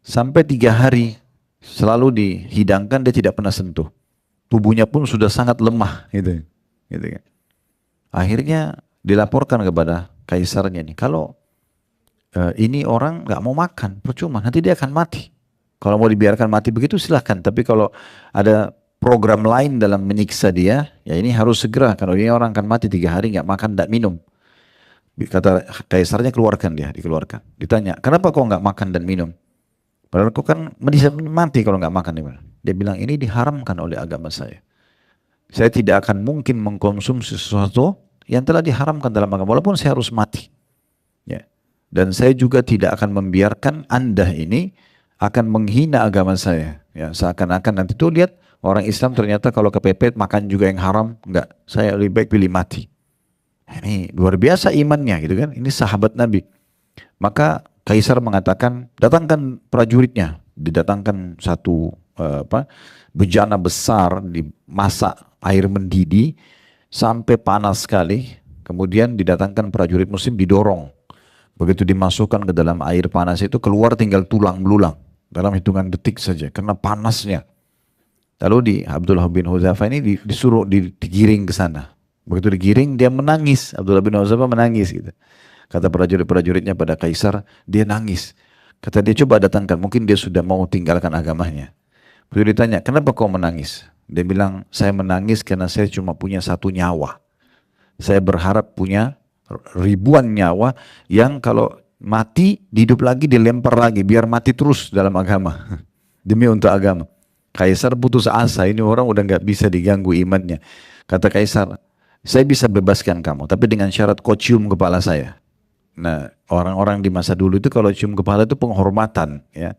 Sampai 3 hari selalu dihidangkan, dia tidak pernah sentuh. Tubuhnya pun sudah sangat lemah gitu kan. Akhirnya dilaporkan kepada kaisarnya nih, kalau ini orang nggak mau makan, percuma, nanti dia akan mati. Kalau mau dibiarkan mati begitu silahkan, tapi kalau ada program lain dalam menyiksa dia, ya ini harus segera, kalau ini orang akan mati 3 hari nggak makan, nggak minum. Kata kaisarnya, dikeluarkan. Ditanya, kenapa kau nggak makan dan minum? Padahal kau kan bisa mati kalau nggak makan. Dia bilang, ini diharamkan oleh agama saya. Saya tidak akan mungkin mengkonsumsi sesuatu yang telah diharamkan dalam agama, walaupun saya harus mati. Ya. Dan saya juga tidak akan membiarkan Anda ini akan menghina agama saya. Ya, seakan-akan nanti tuh lihat orang Islam ternyata kalau kepepet makan juga yang haram. Enggak, saya lebih baik pilih mati. Ini luar biasa imannya gitu kan. Ini sahabat Nabi. Maka Kaisar mengatakan, datangkan prajuritnya. Didatangkan satu bejana besar, dimasak air mendidih sampai panas sekali. Kemudian didatangkan prajurit muslim, didorong. Begitu dimasukkan ke dalam air panas itu, keluar tinggal tulang belulang dalam hitungan detik saja karena panasnya. Lalu Abdullah bin Hudzafah ini disuruh digiring ke sana. Begitu digiring dia menangis. Abdullah bin Hudzafah menangis gitu. Kata prajurit-prajuritnya pada Kaisar, dia nangis. Kata dia, coba datangkan, mungkin dia sudah mau tinggalkan agamanya. Prajurit ditanya, kenapa kau menangis? Dia bilang, saya menangis karena saya cuma punya satu nyawa. Saya berharap punya ribuan nyawa yang kalau mati, hidup lagi, dilempar lagi, biar mati terus dalam agama. Demi untuk agama. Kaisar putus asa, ini orang udah nggak bisa diganggu imannya. Kata Kaisar, saya bisa bebaskan kamu, tapi dengan syarat kau cium kepala saya. Nah, orang-orang di masa dulu itu kalau cium kepala itu penghormatan, ya.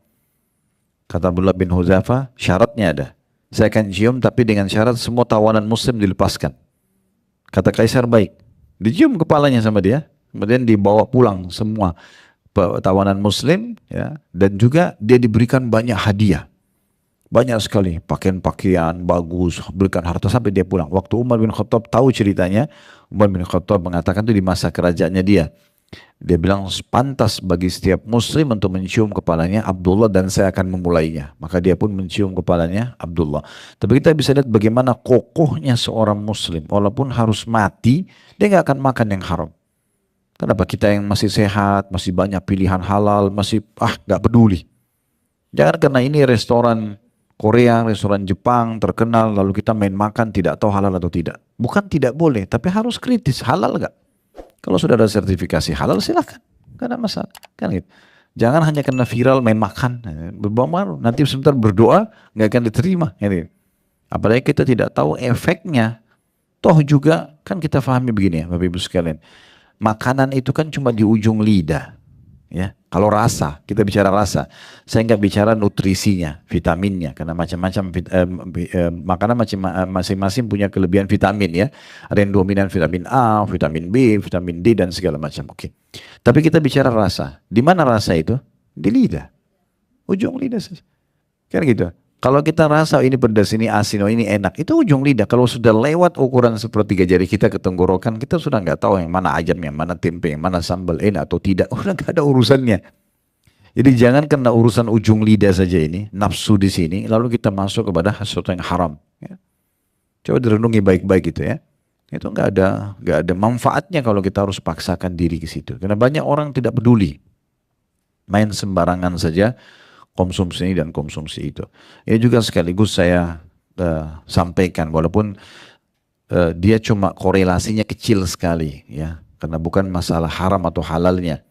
Kata Abdullah bin Hudzafah, syaratnya ada. Saya akan cium, tapi dengan syarat semua tawanan muslim dilepaskan. Kata Kaisar, baik. Dicium kepalanya sama dia, kemudian dibawa pulang semua tawanan muslim, ya, dan juga dia diberikan banyak hadiah. Banyak sekali, pakaian-pakaian bagus, berikan harta sampai dia pulang. Waktu Umar bin Khattab tahu ceritanya, Umar bin Khattab mengatakan itu di masa kerajaannya dia. Dia bilang pantas bagi setiap muslim untuk mencium kepalanya Abdullah dan saya akan memulainya. Maka dia pun mencium kepalanya Abdullah. Tapi kita bisa lihat bagaimana kokohnya seorang muslim. Walaupun harus mati, dia nggak akan makan yang haram. Kenapa? Kita yang masih sehat, masih banyak pilihan halal, masih nggak peduli. Jangan karena ini restoran Korea, restoran Jepang terkenal, lalu kita main makan tidak tahu halal atau tidak. Bukan tidak boleh, tapi harus kritis, halal gak? Kalau sudah ada sertifikasi halal silahkan, gak ada masalah. Kan gitu. Jangan hanya karena viral main makan, berbawa nanti sebentar berdoa gak akan diterima. Gitu. Apalagi kita tidak tahu efeknya. Toh juga kan kita pahami begini ya Bapak Ibu sekalian. Makanan itu kan cuma di ujung lidah. Ya, kalau rasa, kita bicara rasa, saya nggak bicara nutrisinya, vitaminnya, karena macam-macam makanan masing-masing punya kelebihan vitamin ya. Ada yang dominan vitamin A, vitamin B, vitamin D dan segala macam. Oke. Tapi kita bicara rasa, di mana rasa itu? Di lidah, ujung lidah saja. Kan gitu. Kalau kita rasa ini pedas, ini asin, oh ini enak, itu ujung lidah. Kalau sudah lewat ukuran sepertiga jari kita ke tenggorokan, kita sudah nggak tahu yang mana ayam, yang mana tempe, yang mana sambal, enak atau tidak. Udah nggak ada urusannya. Jadi jangan kena urusan ujung lidah saja ini, nafsu di sini, lalu kita masuk kepada sesuatu yang haram. Ya. Coba direnungi baik-baik gitu ya. Itu nggak ada manfaatnya kalau kita harus paksakan diri ke situ. Karena banyak orang tidak peduli, main sembarangan saja. Konsumsi ini dan konsumsi itu. Ini juga sekaligus saya sampaikan walaupun dia cuma korelasinya kecil sekali ya, karena bukan masalah haram atau halalnya,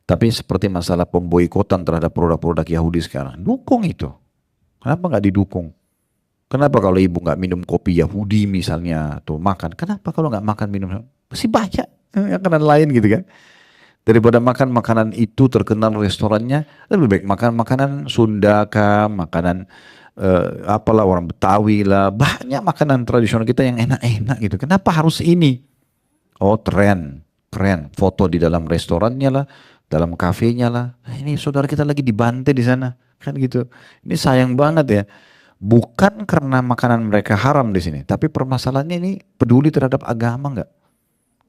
tapi seperti masalah pemboikotan terhadap produk-produk Yahudi sekarang. Dukung itu. Kenapa nggak didukung? Kenapa kalau ibu nggak minum kopi Yahudi misalnya atau makan? Kenapa kalau nggak makan minum? Masih banyak makanan lain gitu kan. Daripada makan makanan itu terkenal restorannya, lebih baik makan makanan Sunda kah, makanan apalah orang Betawi lah, banyak makanan tradisional kita yang enak-enak gitu. Kenapa harus ini? Oh tren, keren, foto di dalam restorannya lah, dalam kafenya lah. Ini saudara kita lagi dibantai di sana, kan gitu. Ini sayang banget ya. Bukan karena makanan mereka haram di sini, tapi permasalahannya ini peduli terhadap agama nggak?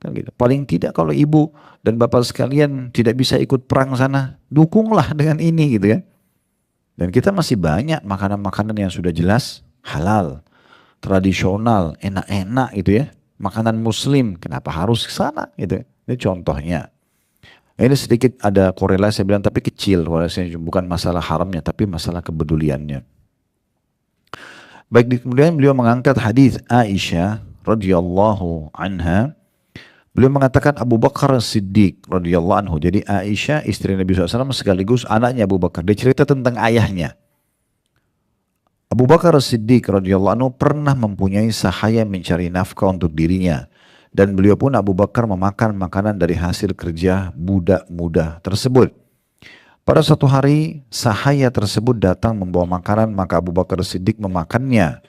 Kan gitu. Paling tidak kalau ibu dan bapak sekalian tidak bisa ikut perang sana, dukunglah dengan ini gitu kan. Dan kita masih banyak makanan-makanan yang sudah jelas halal, tradisional, enak-enak gitu ya. Makanan muslim, kenapa harus ke sana gitu. Ini contohnya. Ini sedikit ada korelasi saya bilang tapi kecil, korelasinya bukan masalah haramnya tapi masalah kepeduliannya. Baik, kemudian beliau mengangkat hadis Aisyah radhiyallahu anha. Beliau mengatakan Abu Bakar Siddiq radhiyallahu anhu. Jadi Aisyah istri Nabi SAW sekaligus anaknya Abu Bakar. Dia cerita tentang ayahnya. Abu Bakar Siddiq radhiyallahu anhu pernah mempunyai sahaya mencari nafkah untuk dirinya. Dan beliau pun Abu Bakar memakan makanan dari hasil kerja budak muda tersebut. Pada suatu hari sahaya tersebut datang membawa makanan, maka Abu Bakar Siddiq memakannya.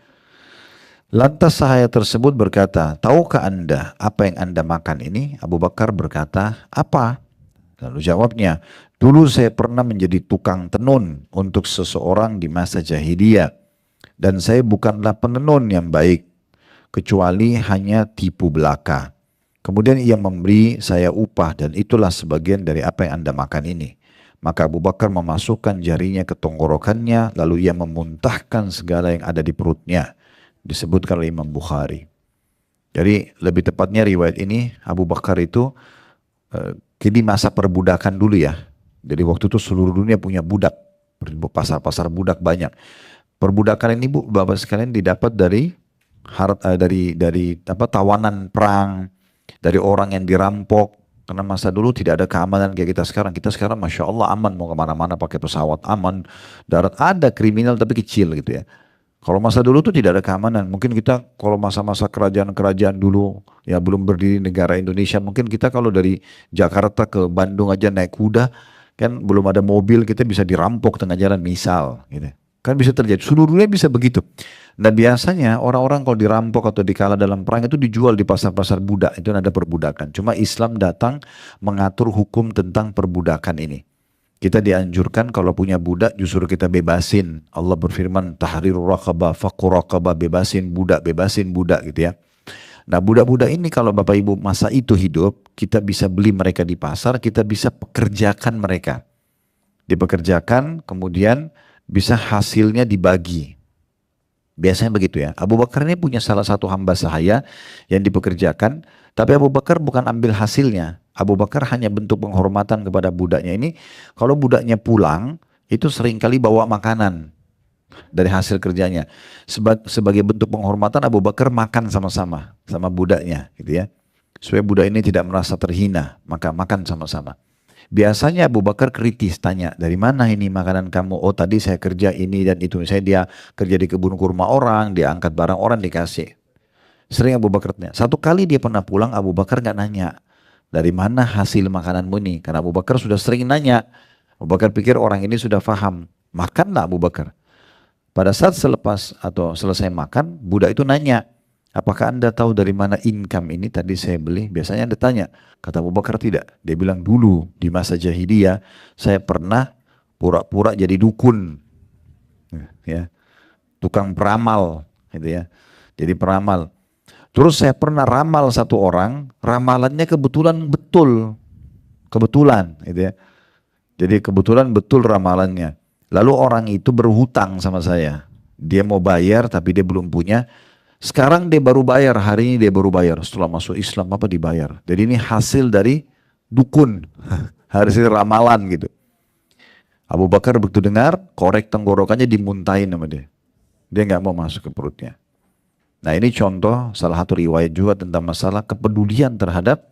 Lantas sahaya tersebut berkata, tahukah anda apa yang anda makan ini? Abu Bakar berkata, apa? Lalu jawabnya, dulu saya pernah menjadi tukang tenun untuk seseorang di masa jahiliyah. Dan saya bukanlah penenun yang baik, kecuali hanya tipu belaka. Kemudian ia memberi saya upah dan itulah sebagian dari apa yang anda makan ini. Maka Abu Bakar memasukkan jarinya ke tenggorokannya, lalu ia memuntahkan segala yang ada di perutnya. Disebutkan oleh Imam Bukhari. Jadi lebih tepatnya riwayat ini Abu Bakar itu kini masa perbudakan dulu ya. Jadi waktu itu seluruh dunia punya budak, pasar-pasar budak banyak. Perbudakan ini Bu, Bapak sekalian didapat dari dari apa tawanan perang, dari orang yang dirampok. Karena masa dulu tidak ada keamanan kayak kita sekarang. Kita sekarang Masya Allah aman, mau kemana-mana pakai pesawat aman, darat ada kriminal tapi kecil gitu ya. Kalau masa dulu tuh tidak ada keamanan. Mungkin kita kalau masa-masa kerajaan-kerajaan dulu ya belum berdiri negara Indonesia, mungkin kita kalau dari Jakarta ke Bandung aja naik kuda kan belum ada mobil, kita bisa dirampok tengah jalan misal gitu. Kan bisa terjadi. Seluruh dunia bisa begitu. Nah biasanya orang-orang kalau dirampok atau dikalah dalam perang itu dijual di pasar-pasar budak. Itu ada perbudakan. Cuma Islam datang mengatur hukum tentang perbudakan ini. Kita dianjurkan kalau punya budak justru kita bebasin. Allah berfirman tahrirur raqabah, faqur raqabah, bebasin budak gitu ya. Nah budak-budak ini kalau Bapak Ibu masa itu hidup, kita bisa beli mereka di pasar, kita bisa pekerjakan mereka. Dipekerjakan kemudian bisa hasilnya dibagi. Biasanya begitu ya. Abu Bakar ini punya salah satu hamba sahaya yang dipekerjakan, tapi Abu Bakar bukan ambil hasilnya. Abu Bakar hanya bentuk penghormatan kepada budaknya ini. Kalau budaknya pulang, itu seringkali bawa makanan dari hasil kerjanya. Sebagai bentuk penghormatan Abu Bakar makan sama-sama sama budaknya gitu ya. Supaya budak ini tidak merasa terhina, maka makan sama-sama. Biasanya Abu Bakar kritis tanya, dari mana ini makanan kamu? Oh tadi saya kerja ini dan itu. Saya dia kerja di kebun kurma orang, dia angkat barang orang dikasih. Sering Abu Bakar tanya. Satu kali dia pernah pulang, Abu Bakar nggak nanya. Dari mana hasil makananmu ini? Karena Abu Bakar sudah sering nanya. Abu Bakar pikir orang ini sudah paham. Makanlah Abu Bakar. Pada saat selepas atau selesai makan, budak itu nanya, apakah anda tahu dari mana income ini tadi saya beli? Biasanya anda tanya. Kata Abu Bakar tidak. Dia bilang dulu di masa jahiliyah saya pernah pura-pura jadi dukun, ya, tukang peramal, gitu ya. Jadi peramal. Terus saya pernah ramal satu orang, ramalannya kebetulan betul, kebetulan, gitu ya. Jadi kebetulan betul ramalannya. Lalu orang itu berhutang sama saya. Dia mau bayar tapi dia belum punya. Sekarang dia baru bayar, hari ini dia baru bayar. Setelah masuk Islam apa dibayar. Jadi ini hasil dari dukun. Hasil ramalan gitu. Abu Bakar begitu dengar, korek tenggorokannya dimuntahin sama dia. Dia nggak mau masuk ke perutnya. Nah ini contoh salah satu riwayat juga tentang masalah kepedulian terhadap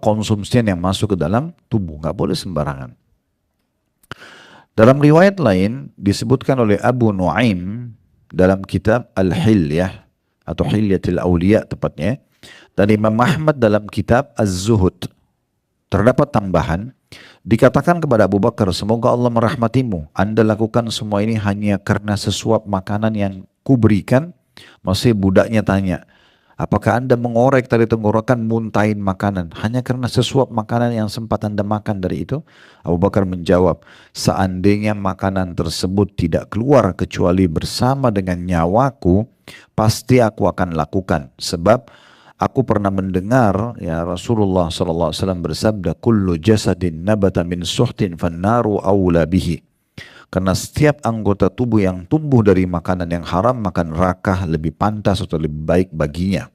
konsumsi yang masuk ke dalam tubuh. Nggak boleh sembarangan. Dalam riwayat lain disebutkan oleh Abu Nuaim dalam kitab Al-Hilyah atau Hilyatil Awliya tepatnya, dan Imam Ahmad dalam kitab Az-Zuhud terdapat tambahan, dikatakan kepada Abu Bakar, semoga Allah merahmatimu, anda lakukan semua ini hanya karena sesuap makanan yang kuberikan. Masih budaknya tanya, apakah anda mengorek tali tenggorokan muntahin makanan hanya karena sesuap makanan yang sempat anda makan dari itu? Abu Bakar menjawab, seandainya makanan tersebut tidak keluar kecuali bersama dengan nyawaku, pasti aku akan lakukan. Sebab aku pernah mendengar ya Rasulullah SAW bersabda, kullu jasadin nabata min suhtin fannaru awla bihi. Karena setiap anggota tubuh yang tumbuh dari makanan yang haram, maka neraka lebih pantas atau lebih baik baginya.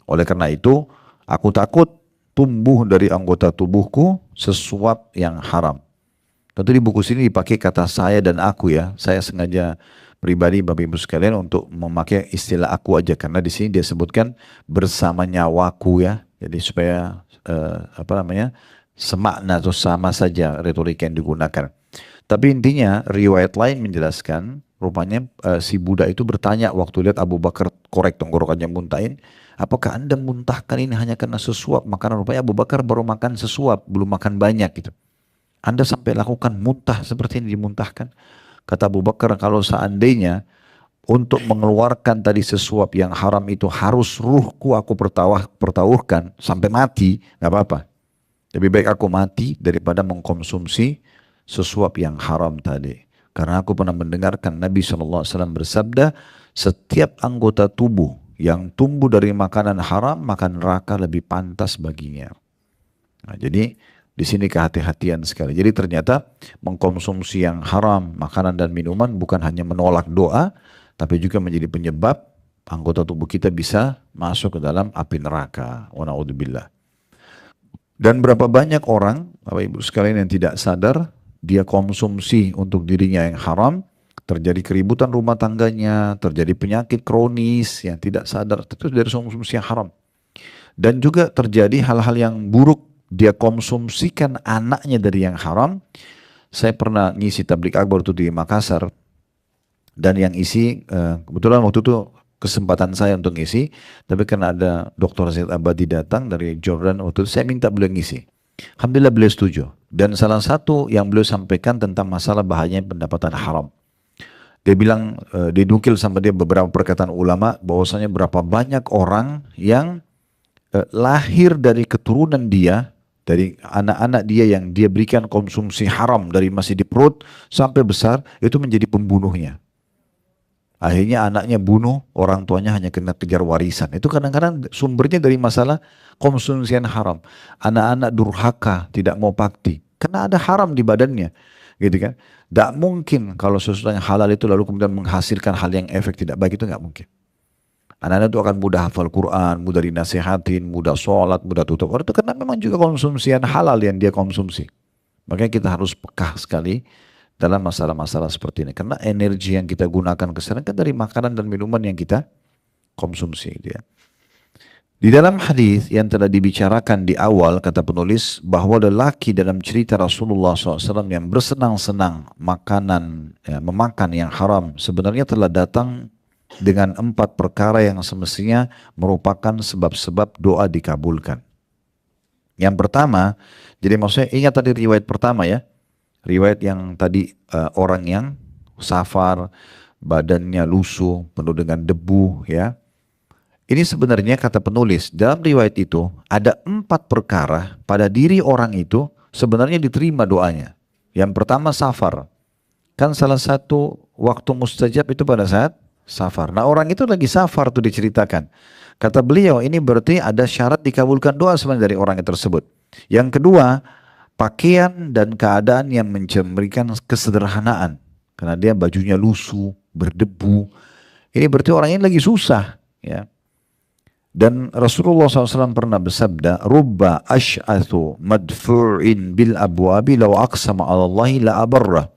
Oleh karena itu, aku takut tumbuh dari anggota tubuhku sesuap yang haram. Tentu di buku sini dipakai kata saya dan aku ya. Saya sengaja pribadi Bapak Ibu sekalian untuk memakai istilah aku aja. Karena di sini dia sebutkan bersama nyawaku ya. Jadi supaya semakna atau sama saja retorika yang digunakan. Tapi intinya riwayat lain menjelaskan rupanya si budak itu bertanya waktu lihat Abu Bakar korek tenggorokannya muntahin, apakah anda muntahkan ini hanya karena sesuap makanan? Rupanya Abu Bakar baru makan sesuap, belum makan banyak gitu. Anda sampai lakukan muntah seperti ini dimuntahkan? Kata Abu Bakar, kalau seandainya untuk mengeluarkan tadi sesuap yang haram itu harus ruhku aku pertaruhkan sampai mati, nggak apa-apa. Lebih baik aku mati daripada mengkonsumsi sesuap yang haram tadi. Karena aku pernah mendengarkan Nabi SAW bersabda, setiap anggota tubuh yang tumbuh dari makanan haram, maka neraka lebih pantas baginya. Nah, jadi di sini kehati-hatian sekali. Jadi ternyata mengkonsumsi yang haram, makanan dan minuman bukan hanya menolak doa, tapi juga menjadi penyebab anggota tubuh kita bisa masuk ke dalam api neraka. Wa na'udzubillah. Dan berapa banyak orang, Bapak Ibu sekalian yang tidak sadar, dia konsumsi untuk dirinya yang haram, terjadi keributan rumah tangganya, terjadi penyakit kronis yang tidak sadar, itu dari konsumsi yang haram. Dan juga terjadi hal-hal yang buruk, dia konsumsikan anaknya dari yang haram. Saya pernah ngisi tablik akbar itu di Makassar, dan yang isi, kebetulan waktu itu kesempatan saya untuk ngisi, tapi karena ada Dr. Zaid Abadi datang dari Jordan, waktu itu saya minta beliau ngisi. Alhamdulillah beliau setuju. Dan salah satu yang beliau sampaikan tentang masalah bahayanya pendapatan haram. Dia bilang, dinukil sama dia beberapa perkataan ulama, bahwasanya berapa banyak orang yang lahir dari keturunan dia, dari anak-anak dia yang dia berikan konsumsi haram dari masih di perut sampai besar, itu menjadi pembunuhnya. Akhirnya anaknya bunuh, orang tuanya hanya kena kejar warisan. Itu kadang-kadang sumbernya dari masalah konsumsi yang haram. Anak-anak durhaka, tidak mau bakti. Karena ada haram di badannya. Gitu kan. Tidak mungkin kalau sesuatu yang halal itu lalu kemudian menghasilkan hal yang efek tidak baik, itu nggak mungkin. Anak-anak itu akan mudah hafal Quran, mudah dinasehatin, mudah sholat, mudah tutup. Itu karena memang juga konsumsi yang halal yang dia konsumsi. Makanya kita harus peka sekali dalam masalah-masalah seperti ini. Karena energi yang kita gunakan keseharian kan dari makanan dan minuman yang kita konsumsi. Dia. Di dalam hadis yang telah dibicarakan di awal, kata penulis, bahwa lelaki dalam cerita Rasulullah SAW yang bersenang-senang makanan, memakan yang haram, sebenarnya telah datang dengan 4 perkara yang semestinya merupakan sebab-sebab doa dikabulkan. Yang pertama, jadi maksudnya ingat tadi riwayat pertama ya, riwayat yang tadi orang yang safar, badannya lusuh, penuh dengan debu ya. Ini sebenarnya kata penulis, dalam riwayat itu ada 4 perkara pada diri orang itu sebenarnya diterima doanya. Yang pertama safar. Kan salah satu waktu mustajab itu pada saat safar. Nah orang itu lagi safar tuh diceritakan. Kata beliau ini berarti ada syarat dikabulkan doa sebenarnya dari orang tersebut. Yang kedua, pakaian dan keadaan yang memberikan kesederhanaan. Karena dia bajunya lusuh, berdebu. Ini berarti orang ini lagi susah. Ya. Dan Rasulullah SAW pernah bersabda, Rubba ash'athu madfu'in bil abwabi law aqsama ala Allahi la abarrah.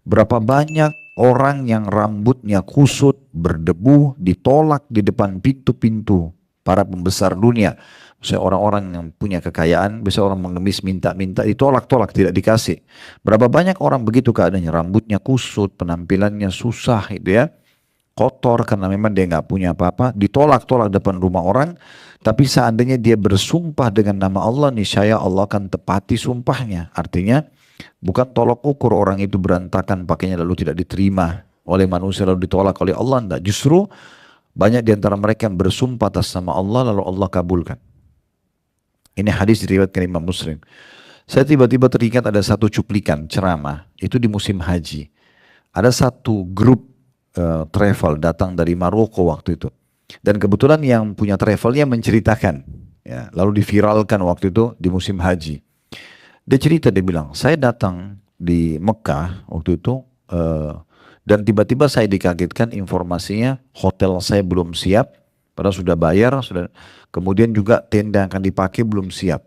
Berapa banyak orang yang rambutnya kusut, berdebu, ditolak di depan pintu-pintu para pembesar dunia. Misalnya orang-orang yang punya kekayaan, bisa orang mengemis minta-minta, ditolak-tolak, tidak dikasih. Berapa banyak orang begitu keadaannya, rambutnya kusut, penampilannya susah gitu ya. Kotor karena memang dia nggak punya apa-apa, ditolak-tolak depan rumah orang. Tapi seandainya dia bersumpah dengan nama Allah, niscaya Allah akan tepati sumpahnya. Artinya bukan tolak ukur orang itu berantakan pakainya lalu tidak diterima oleh manusia lalu ditolak oleh Allah. Enggak. Justru banyak di antara mereka yang bersumpah atas nama Allah lalu Allah kabulkan. Ini hadis diriwayatkan Imam Muslim. Saya tiba-tiba teringat ada satu cuplikan ceramah, itu di musim haji. Ada satu grup travel datang dari Maroko waktu itu. Dan kebetulan yang punya travelnya menceritakan. Ya, lalu diviralkan waktu itu di musim haji. Dia cerita, dia bilang, saya datang di Mekah waktu itu, dan tiba-tiba saya dikagetkan informasinya hotel saya belum siap, padahal sudah bayar, kemudian juga tenda yang akan dipakai belum siap.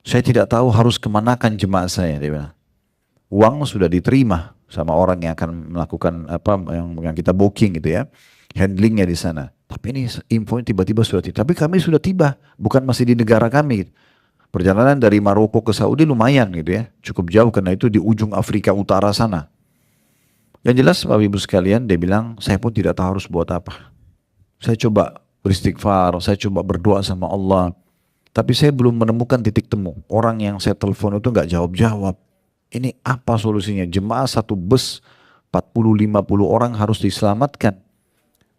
Saya tidak tahu harus kemanakan jemaah saya, dia bilang. Uang sudah diterima sama orang yang akan melakukan apa yang kita booking gitu ya, handlingnya di sana. Tapi ini info tiba-tiba sudah tiba. Tapi kami sudah tiba, bukan masih di negara kami. Perjalanan dari Maroko ke Saudi lumayan gitu ya, cukup jauh karena itu di ujung Afrika Utara sana. Yang jelas Bapak Ibu sekalian, dia bilang saya pun tidak tahu harus buat apa. Saya coba beristighfar, saya coba berdoa sama Allah, tapi saya belum menemukan titik temu. Orang yang saya telepon itu nggak jawab-jawab. Ini apa solusinya? Jemaah satu bus 40-50 orang harus diselamatkan.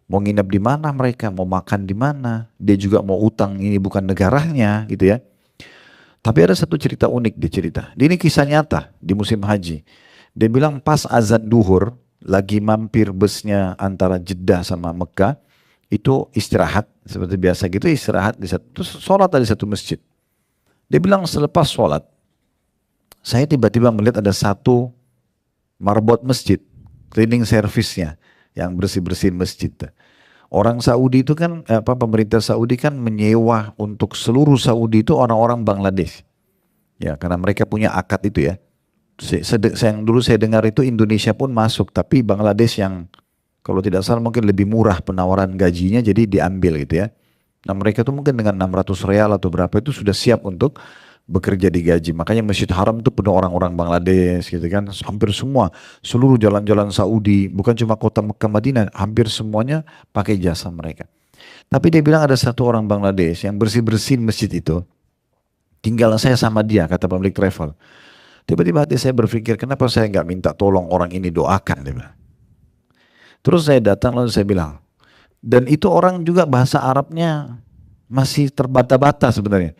Mau nginep di mana mereka, mau makan di mana, dia juga mau utang, ini bukan negaranya gitu ya. Tapi ada satu cerita unik dia cerita. Ini kisah nyata di musim haji. Dia bilang pas azan duhur, lagi mampir busnya antara Jeddah sama Mekah, itu istirahat seperti biasa gitu, istirahat di satu, terus sholat di satu masjid. Dia bilang selepas sholat, saya tiba-tiba melihat ada satu marbot masjid, cleaning service-nya yang bersih-bersihin masjid. Orang Saudi itu kan, pemerintah Saudi kan menyewa untuk seluruh Saudi itu orang-orang Bangladesh. Ya, karena mereka punya akad itu ya. Yang dulu saya dengar itu Indonesia pun masuk, tapi Bangladesh yang kalau tidak salah mungkin lebih murah penawaran gajinya, jadi diambil gitu ya. Nah mereka tuh mungkin dengan 600 real atau berapa itu sudah siap untuk bekerja di gaji. Makanya Masjid Haram itu penuh orang-orang Bangladesh gitu kan. Hampir semua, seluruh jalan-jalan Saudi, bukan cuma kota Mekah Madinah, hampir semuanya pakai jasa mereka. Tapi dia bilang ada satu orang Bangladesh yang bersih-bersihin masjid itu. Tinggal saya sama dia, kata pemilik travel. Tiba-tiba hati saya berpikir, kenapa saya nggak minta tolong orang ini doakan, dia bilang. Terus saya datang lalu saya bilang, dan itu orang juga bahasa Arabnya masih terbata-bata sebenarnya.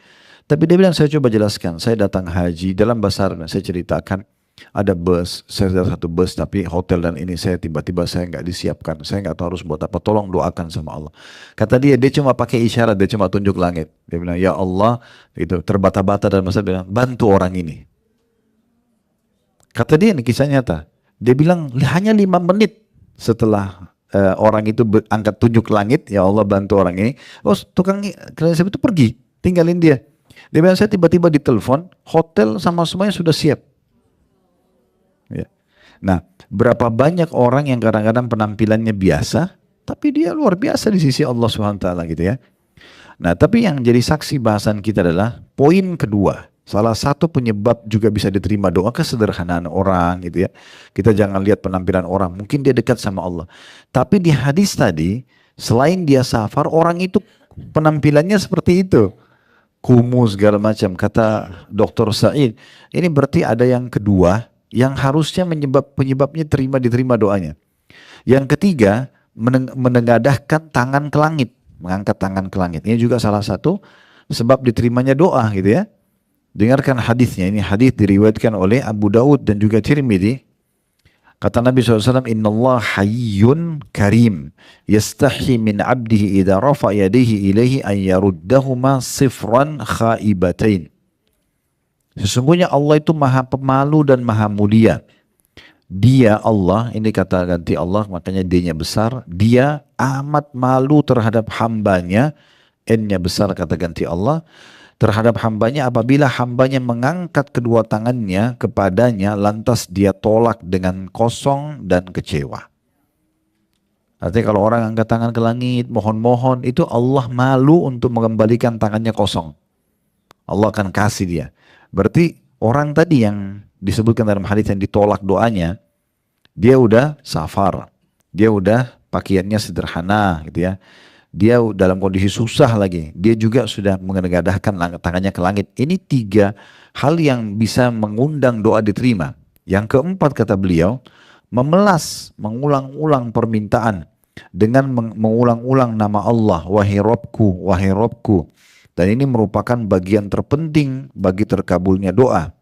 Tapi dia bilang, saya coba jelaskan, saya datang haji, dalam bahasa Arab, saya ceritakan, ada bus, saya ada satu bus, tapi hotel dan ini saya tiba-tiba saya nggak disiapkan, saya nggak tahu harus buat apa, tolong doakan sama Allah. Kata dia cuma pakai isyarat, dia cuma tunjuk langit. Dia bilang, ya Allah, itu terbata-bata dalam bahasa, bilang, bantu orang ini. Kata dia, ini kisah nyata. Dia bilang, hanya 5 menit setelah orang itu angkat tunjuk langit, ya Allah bantu orang ini. Oh, tukang cleaning service itu pergi, tinggalin dia. Dia bilang saya tiba-tiba ditelepon, hotel sama semuanya sudah siap. Ya. Nah, berapa banyak orang yang kadang-kadang penampilannya biasa, tapi dia luar biasa di sisi Allah SWT gitu ya. Nah, tapi yang jadi saksi bahasan kita adalah poin kedua. Salah satu penyebab juga bisa diterima doa kesederhanaan orang gitu ya. Kita jangan lihat penampilan orang, mungkin dia dekat sama Allah. Tapi di hadis tadi, selain dia safar, orang itu penampilannya seperti itu. Kumuh segala macam. Kata Dr. Said, ini berarti ada yang kedua yang harusnya penyebabnya diterima doanya. Yang ketiga, menengadahkan tangan ke langit, mengangkat tangan ke langit. Ini juga salah satu sebab diterimanya doa gitu ya. Dengarkan hadisnya, ini hadis diriwayatkan oleh Abu Daud dan juga Tirmidzi. Kata Nabi SAW, Inna Allah hayyun karim, yastahi min abdihi idha rafa yadihi ilaihi an yaruddahuma sifran khaibatain. Sesungguhnya Allah itu maha pemalu dan maha mulia. Dia Allah, ini kata ganti Allah, makanya D-nya besar. Dia amat malu terhadap hambanya, N-nya besar kata ganti Allah, terhadap hambanya apabila hambanya mengangkat kedua tangannya kepadanya lantas dia tolak dengan kosong dan kecewa. Artinya kalau orang angkat tangan ke langit mohon-mohon, itu Allah malu untuk mengembalikan tangannya kosong. Allah akan kasih dia. Berarti orang tadi yang disebutkan dalam hadis yang ditolak doanya, dia udah safar, dia udah pakaiannya sederhana gitu ya. Dia dalam kondisi susah lagi. Dia juga sudah menengadahkan tangannya ke langit. Ini 3 hal yang bisa mengundang doa diterima. Yang keempat kata beliau, mengulang-ulang permintaan dengan mengulang-ulang nama Allah, wahai Rabbku, wahai Rabbku. Dan ini merupakan bagian terpenting bagi terkabulnya doa.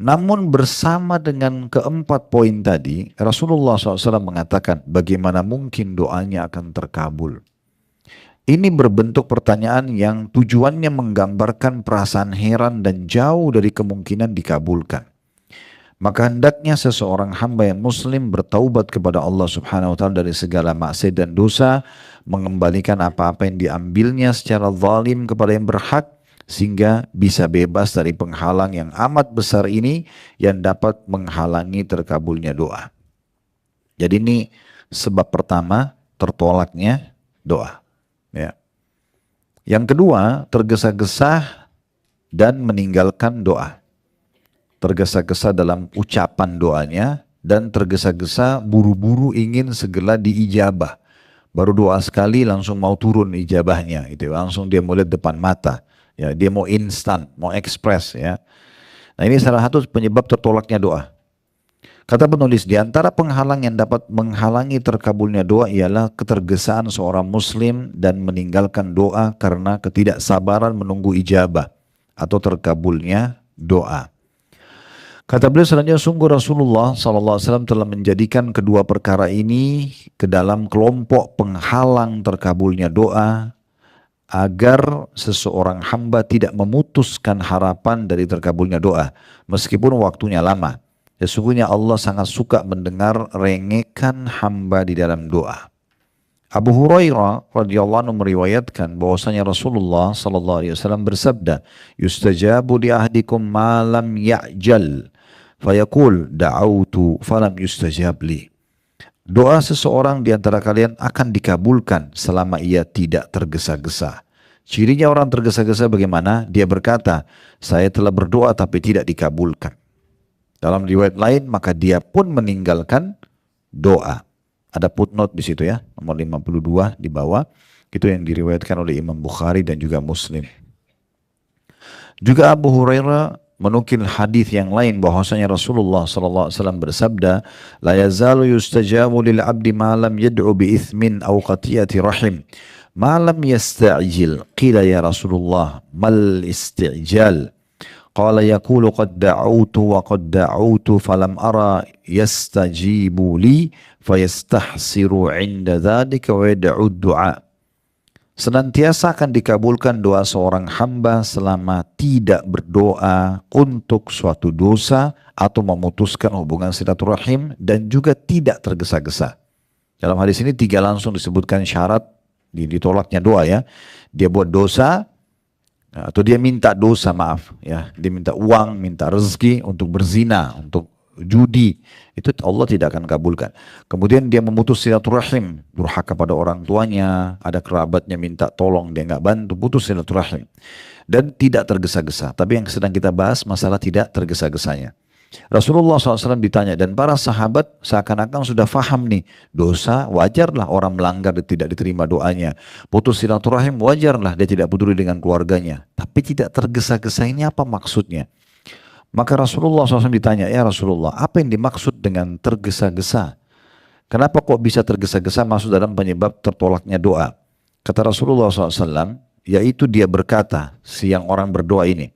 Namun bersama dengan keempat poin tadi, Rasulullah SAW mengatakan bagaimana mungkin doanya akan terkabul. Ini berbentuk pertanyaan yang tujuannya menggambarkan perasaan heran dan jauh dari kemungkinan dikabulkan. Maka hendaknya seseorang hamba yang muslim bertaubat kepada Allah Subhanahu wa taala dari segala maksiat dan dosa, mengembalikan apa-apa yang diambilnya secara zalim kepada yang berhak, sehingga bisa bebas dari penghalang yang amat besar ini yang dapat menghalangi terkabulnya doa. Jadi ini sebab pertama tertolaknya doa. Ya. Yang kedua, tergesa-gesa dan meninggalkan doa. Tergesa-gesa dalam ucapan doanya dan tergesa-gesa buru-buru ingin segera diijabah. Baru doa sekali langsung mau turun ijabahnya, gitu. Langsung dia mau lihat depan mata. Ya, dia mau instan, mau ekspres ya. Nah, ini salah satu penyebab tertolaknya doa. Kata penulis, di antara penghalang yang dapat menghalangi terkabulnya doa ialah ketergesaan seorang muslim dan meninggalkan doa karena ketidaksabaran menunggu ijabah atau terkabulnya doa. Kata beliau selanjutnya, sungguh Rasulullah SAW telah menjadikan kedua perkara ini ke dalam kelompok penghalang terkabulnya doa agar seseorang hamba tidak memutuskan harapan dari terkabulnya doa meskipun waktunya lama. Sesungguhnya Allah sangat suka mendengar rengekan hamba di dalam doa. Abu Hurairah radhiyallahu anhu meriwayatkan bahwasanya Rasulullah sallallahu alaihi wasallam bersabda, "Yustajabu li ahdikum ma lam ya'jal, fayaqul da'autu falam yustajab li." Doa seseorang di antara kalian akan dikabulkan selama ia tidak tergesa-gesa. Cirinya orang tergesa-gesa bagaimana? Dia berkata, "Saya telah berdoa tapi tidak dikabulkan." Dalam riwayat lain, maka dia pun meninggalkan doa. Ada footnote di situ ya, nomor 52 di bawah. Itu yang diriwayatkan oleh Imam Bukhari dan juga Muslim. Juga Abu Hurairah menukil hadis yang lain bahwasanya Rasulullah SAW bersabda, "La yazalu yustajabu lil 'abdi ma lam yad'u bi ithmin aw qatiyati rahim, ma lam yasta'jil." Qila ya Rasulullah, mal isti'jal? Qala yaqulu qad da'autu wa qad da'autu falam ara yastajibu li fayastahsiru 'inda dzalika wa yad'u du'a. Senantiasa akan dikabulkan doa seorang hamba selama tidak berdoa untuk suatu dosa atau memutuskan hubungan silaturahim dan juga tidak tergesa-gesa. Dalam hadis ini 3 langsung disebutkan syarat ditolaknya doa ya. Dia buat dosa, atau dia minta dosa, maaf ya, dia minta uang, minta rezeki untuk berzina, untuk judi, itu Allah tidak akan kabulkan. Kemudian dia memutus silaturahim, durhaka pada orang tuanya, ada kerabatnya minta tolong dia nggak bantu, putus silaturahim, dan tidak tergesa-gesa. Tapi yang sedang kita bahas masalah tidak tergesa-gesanya. Rasulullah SAW ditanya dan para sahabat seakan-akan sudah faham nih, dosa wajarlah orang melanggar dan tidak diterima doanya, putus silaturahim wajarlah dia tidak peduli dengan keluarganya, tapi tidak tergesa-gesa ini apa maksudnya? Maka Rasulullah SAW ditanya, ya Rasulullah, apa yang dimaksud dengan tergesa-gesa? Kenapa kok bisa tergesa-gesa masuk dalam penyebab tertolaknya doa? Kata Rasulullah SAW, yaitu dia berkata, si yang orang berdoa ini,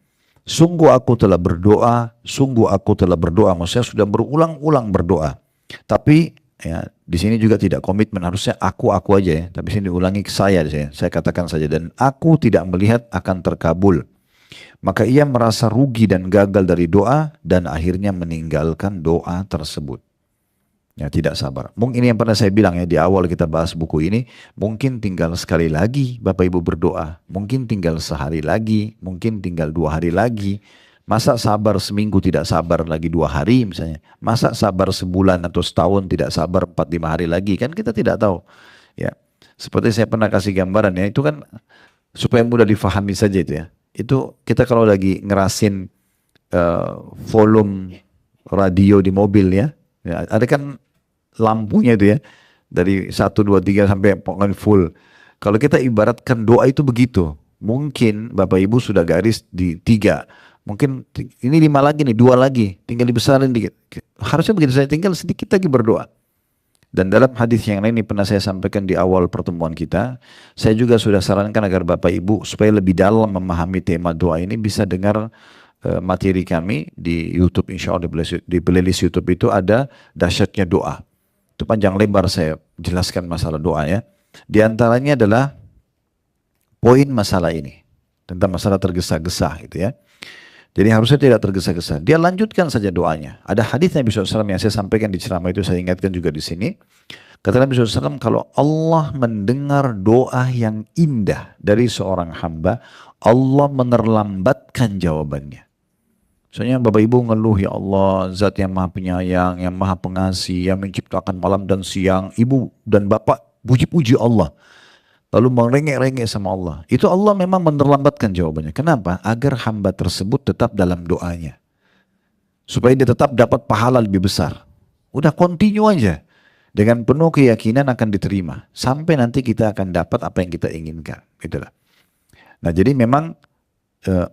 sungguh aku telah berdoa, sungguh aku telah berdoa. Maksudnya sudah berulang-ulang berdoa. Tapi ya di sini juga tidak komitmen, harusnya aku aja ya. Tapi sini diulangi ke saya katakan saja, dan aku tidak melihat akan terkabul. Maka ia merasa rugi dan gagal dari doa dan akhirnya meninggalkan doa tersebut. Ya, tidak sabar. Mungkin ini yang pernah saya bilang ya di awal kita bahas buku ini, mungkin tinggal sekali lagi Bapak Ibu berdoa, mungkin tinggal sehari lagi, mungkin tinggal 2 hari lagi. Masa sabar seminggu tidak sabar lagi 2 hari misalnya. Masa sabar sebulan atau setahun tidak sabar 4-5 hari lagi, kan kita tidak tahu. Ya, seperti saya pernah kasih gambaran ya, itu kan supaya mudah difahami saja itu ya. Itu kita kalau lagi ngerasin volume radio di mobil ya, ada kan lampunya itu ya, dari 1, 2, 3 sampai pokoknya full. Kalau kita ibaratkan doa itu begitu, mungkin Bapak Ibu sudah garis di 3, mungkin ini 5 lagi nih, 2 lagi, tinggal dibesarin dikit. Harusnya begitu saya tinggal sedikit lagi berdoa. Dan dalam hadis yang lain ini pernah saya sampaikan di awal pertemuan kita, saya juga sudah sarankan agar Bapak Ibu supaya lebih dalam memahami tema doa ini bisa dengar materi kami di YouTube, insya Allah di playlist YouTube itu ada dahsyatnya doa. Itu panjang lebar saya jelaskan masalah doa ya. Di antaranya adalah poin masalah ini, tentang masalah tergesa-gesa gitu ya. Jadi harusnya tidak tergesa-gesa. Dia lanjutkan saja doanya. Ada hadis Nabi SAW yang saya sampaikan di ceramah itu, saya ingatkan juga di sini. Kata Nabi SAW, kalau Allah mendengar doa yang indah dari seorang hamba, Allah menerlambatkan jawabannya. Misalnya Bapak Ibu ngeluh, ya Allah, zat yang maha penyayang, yang maha pengasih, yang menciptakan malam dan siang. Ibu dan Bapak puji-puji Allah. Lalu merengek-rengek sama Allah. Itu Allah memang menerlambatkan jawabannya. Kenapa? Agar hamba tersebut tetap dalam doanya. Supaya dia tetap dapat pahala lebih besar. Udah continue aja. Dengan penuh keyakinan akan diterima. Sampai nanti kita akan dapat apa yang kita inginkan. Itulah. Nah jadi memang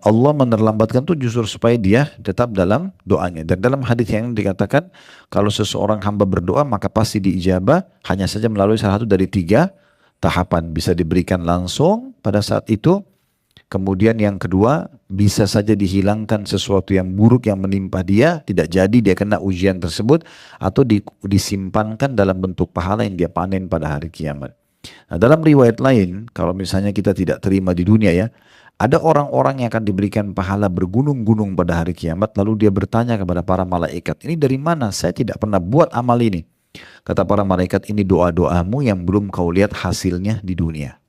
Allah menerlambatkan itu justru supaya dia tetap dalam doanya. Dan dalam hadis yang dikatakan kalau seseorang hamba berdoa maka pasti diijabah hanya saja melalui salah satu dari 3 tahapan. Bisa diberikan langsung pada saat itu. Kemudian yang kedua, bisa saja dihilangkan sesuatu yang buruk yang menimpa dia, tidak jadi dia kena ujian tersebut, atau disimpankan dalam bentuk pahala yang dia panen pada hari kiamat. Nah, dalam riwayat lain, kalau misalnya kita tidak terima di dunia ya, ada orang-orang yang akan diberikan pahala bergunung-gunung pada hari kiamat, lalu dia bertanya kepada para malaikat, ini dari mana? Saya tidak pernah buat amal ini. Kata para malaikat, ini doa-doamu yang belum kau lihat hasilnya di dunia.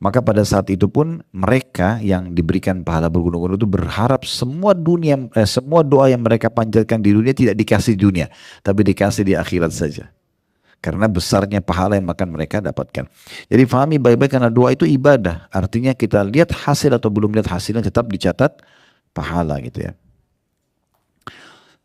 Maka pada saat itu pun mereka yang diberikan pahala bergunung-gunung itu berharap semua doa yang mereka panjatkan di dunia tidak dikasih di dunia, tapi dikasih di akhirat saja. Karena besarnya pahala yang akan mereka dapatkan. Jadi fahami baik-baik karena doa itu ibadah. Artinya kita lihat hasil atau belum lihat hasilnya tetap dicatat pahala gitu ya.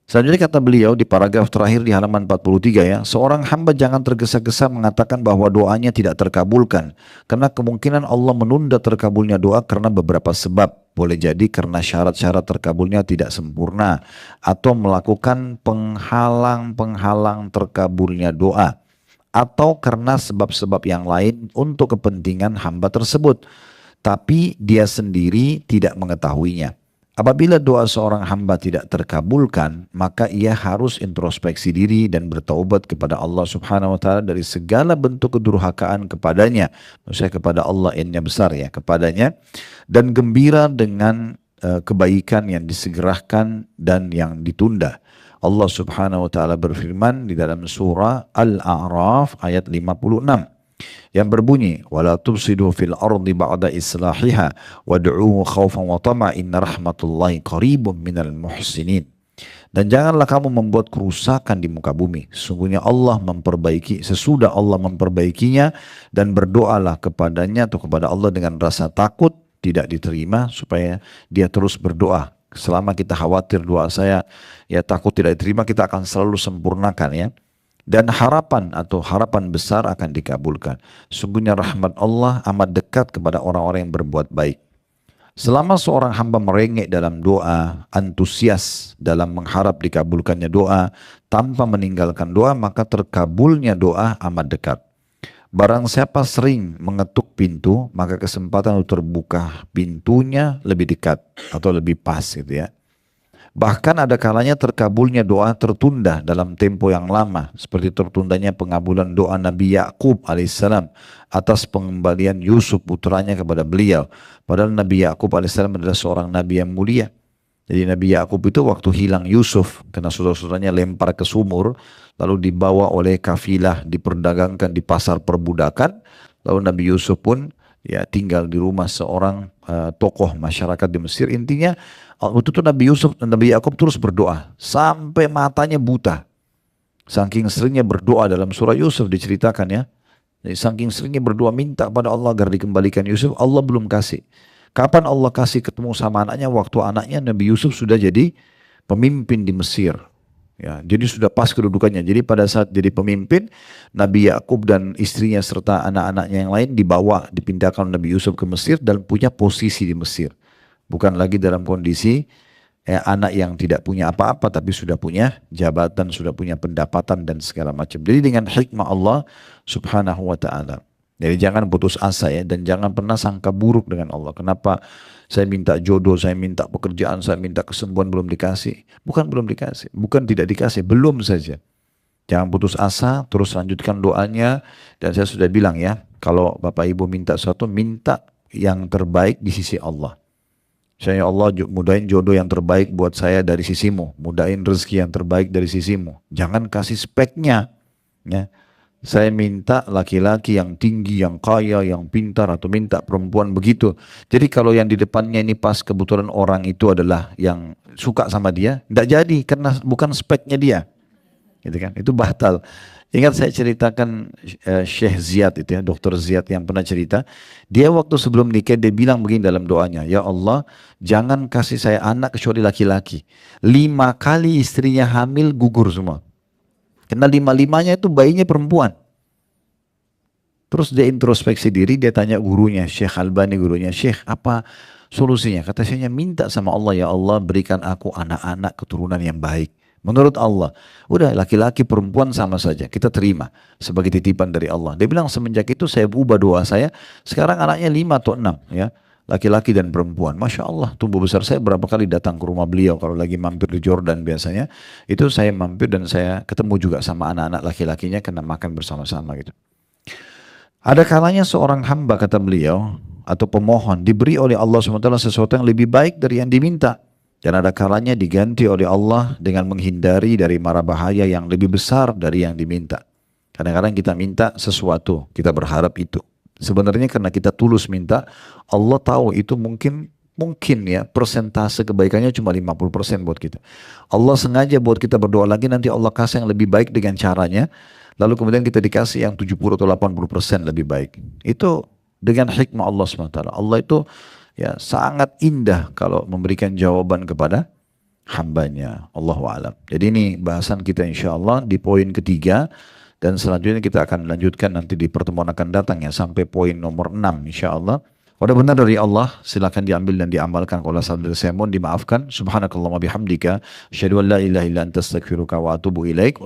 Selanjutnya kata beliau di paragraf terakhir di halaman 43 ya, seorang hamba jangan tergesa-gesa mengatakan bahwa doanya tidak terkabulkan. Karena kemungkinan Allah menunda terkabulnya doa karena beberapa sebab. Boleh jadi karena syarat-syarat terkabulnya tidak sempurna. Atau melakukan penghalang-penghalang terkabulnya doa. Atau karena sebab-sebab yang lain untuk kepentingan hamba tersebut. Tapi dia sendiri tidak mengetahuinya. Apabila doa seorang hamba tidak terkabulkan, maka ia harus introspeksi diri dan bertaubat kepada Allah Subhanahu wa taala dari segala bentuk kedurhakaan kepadanya. Maksudnya kepada Allah yang besar ya, kepadanya, dan gembira dengan kebaikan yang disegerakan dan yang ditunda. Allah Subhanahu wa taala berfirman di dalam surah Al-A'raf ayat 56. Yang berbunyi wala tufsidu fil ardi ba'da islahiha wad'uhu khaufan wa tama inna rahmatullahi qaribun minal muhsinin. Dan janganlah kamu membuat kerusakan di muka bumi. Sesungguhnya sesudah Allah memperbaikinya, dan berdoalah kepadanya atau kepada Allah dengan rasa takut tidak diterima, supaya dia terus berdoa. Selama kita khawatir doa saya ya takut tidak diterima, kita akan selalu sempurnakan ya. Dan harapan besar akan dikabulkan. Sungguhnya rahmat Allah amat dekat kepada orang-orang yang berbuat baik. Selama seorang hamba merengek dalam doa, antusias dalam mengharap dikabulkannya doa, tanpa meninggalkan doa, maka terkabulnya doa amat dekat. Barang siapa sering mengetuk pintu, maka kesempatan untuk terbuka pintunya lebih dekat atau lebih pas gitu ya. Bahkan ada kalanya terkabulnya doa tertunda dalam tempo yang lama, seperti tertundanya pengabulan doa Nabi Yakub alaihissalam atas pengembalian Yusuf putranya kepada beliau. Padahal Nabi Yakub alaihissalam adalah seorang nabi yang mulia. Jadi Nabi Yakub itu waktu hilang Yusuf karena saudara-saudaranya lempar ke sumur, lalu dibawa oleh kafilah diperdagangkan di pasar perbudakan, lalu Nabi Yusuf pun ya tinggal di rumah seorang tokoh masyarakat di Mesir. Intinya waktu itu Nabi Yakub terus berdoa sampai matanya buta. Saking seringnya berdoa, dalam surah Yusuf diceritakan ya. Jadi saking seringnya berdoa minta pada Allah agar dikembalikan Yusuf, Allah belum kasih. Kapan Allah kasih ketemu sama anaknya? Waktu anaknya Nabi Yusuf sudah jadi pemimpin di Mesir. Ya, jadi sudah pas kedudukannya. Jadi pada saat jadi pemimpin, Nabi Yakub dan istrinya serta anak-anaknya yang lain dipindahkan Nabi Yusuf ke Mesir dan punya posisi di Mesir. Bukan lagi dalam kondisi anak yang tidak punya apa-apa, tapi sudah punya jabatan, sudah punya pendapatan dan segala macam. Jadi dengan hikmah Allah Subhanahu wa taala. Jadi jangan putus asa ya, dan jangan pernah sangka buruk dengan Allah. Kenapa saya minta jodoh, saya minta pekerjaan, saya minta kesembuhan belum dikasih. Bukan belum dikasih, bukan tidak dikasih, belum saja. Jangan putus asa, terus lanjutkan doanya. Dan saya sudah bilang ya, kalau Bapak Ibu minta sesuatu, minta yang terbaik di sisi Allah. Saya Allah mudahin jodoh yang terbaik buat saya dari sisimu. Mudahin rezeki yang terbaik dari sisimu. Jangan kasih speknya. Ya. Saya minta laki-laki yang tinggi, yang kaya, yang pintar, atau minta perempuan begitu. Jadi kalau yang di depannya ini pas kebetulan orang itu adalah yang suka sama dia, tidak jadi karena bukan speknya dia. Gitu kan? Itu batal. Ingat saya ceritakan Syekh Ziyad itu ya, Dr. Ziyad yang pernah cerita. Dia waktu sebelum nikah dia bilang begini dalam doanya, ya Allah jangan kasih saya anak kecuali laki-laki. 5 kali istrinya hamil gugur semua. Karena 5-5-nya itu bayinya perempuan. Terus dia introspeksi diri, dia tanya gurunya, Syekh Albani gurunya, Syekh apa solusinya? Kata Syekhnya, minta sama Allah, ya Allah berikan aku anak-anak keturunan yang baik. Menurut Allah, udah laki-laki perempuan sama saja, kita terima sebagai titipan dari Allah. Dia bilang semenjak itu saya ubah doa saya, sekarang anaknya 5 atau 6 ya. Laki-laki dan perempuan. Masya Allah, tumbuh besar. Saya berapa kali datang ke rumah beliau kalau lagi mampir di Jordan biasanya. Itu saya mampir dan saya ketemu juga sama anak-anak laki-lakinya karena makan bersama-sama gitu. Ada kalanya seorang hamba kata beliau atau pemohon diberi oleh Allah SWT sesuatu yang lebih baik dari yang diminta. Dan ada kalanya diganti oleh Allah dengan menghindari dari mara bahaya yang lebih besar dari yang diminta. Kadang-kadang kita minta sesuatu, kita berharap itu. Sebenarnya karena kita tulus minta, Allah tahu itu mungkin ya persentase kebaikannya cuma 50% buat kita. Allah sengaja buat kita berdoa lagi, nanti Allah kasih yang lebih baik dengan caranya. Lalu kemudian kita dikasih yang 70 atau 80% lebih baik. Itu dengan hikmah Allah SWT. Allah itu ya sangat indah kalau memberikan jawaban kepada hambanya. Allahu a'lam. Jadi ini bahasan kita insya Allah di poin ketiga. Dan selanjutnya kita akan lanjutkan nanti di pertemuan akan datang ya sampai poin nomor 6 insya Allah. Kalau benar dari Allah silakan diambil dan diamalkan. Kalau salah dari saya mohon dimaafkan. Subhanakallahumma bihamdika asyhadu an la ilaha illa anta astaghfiruka wa atubu ilaik.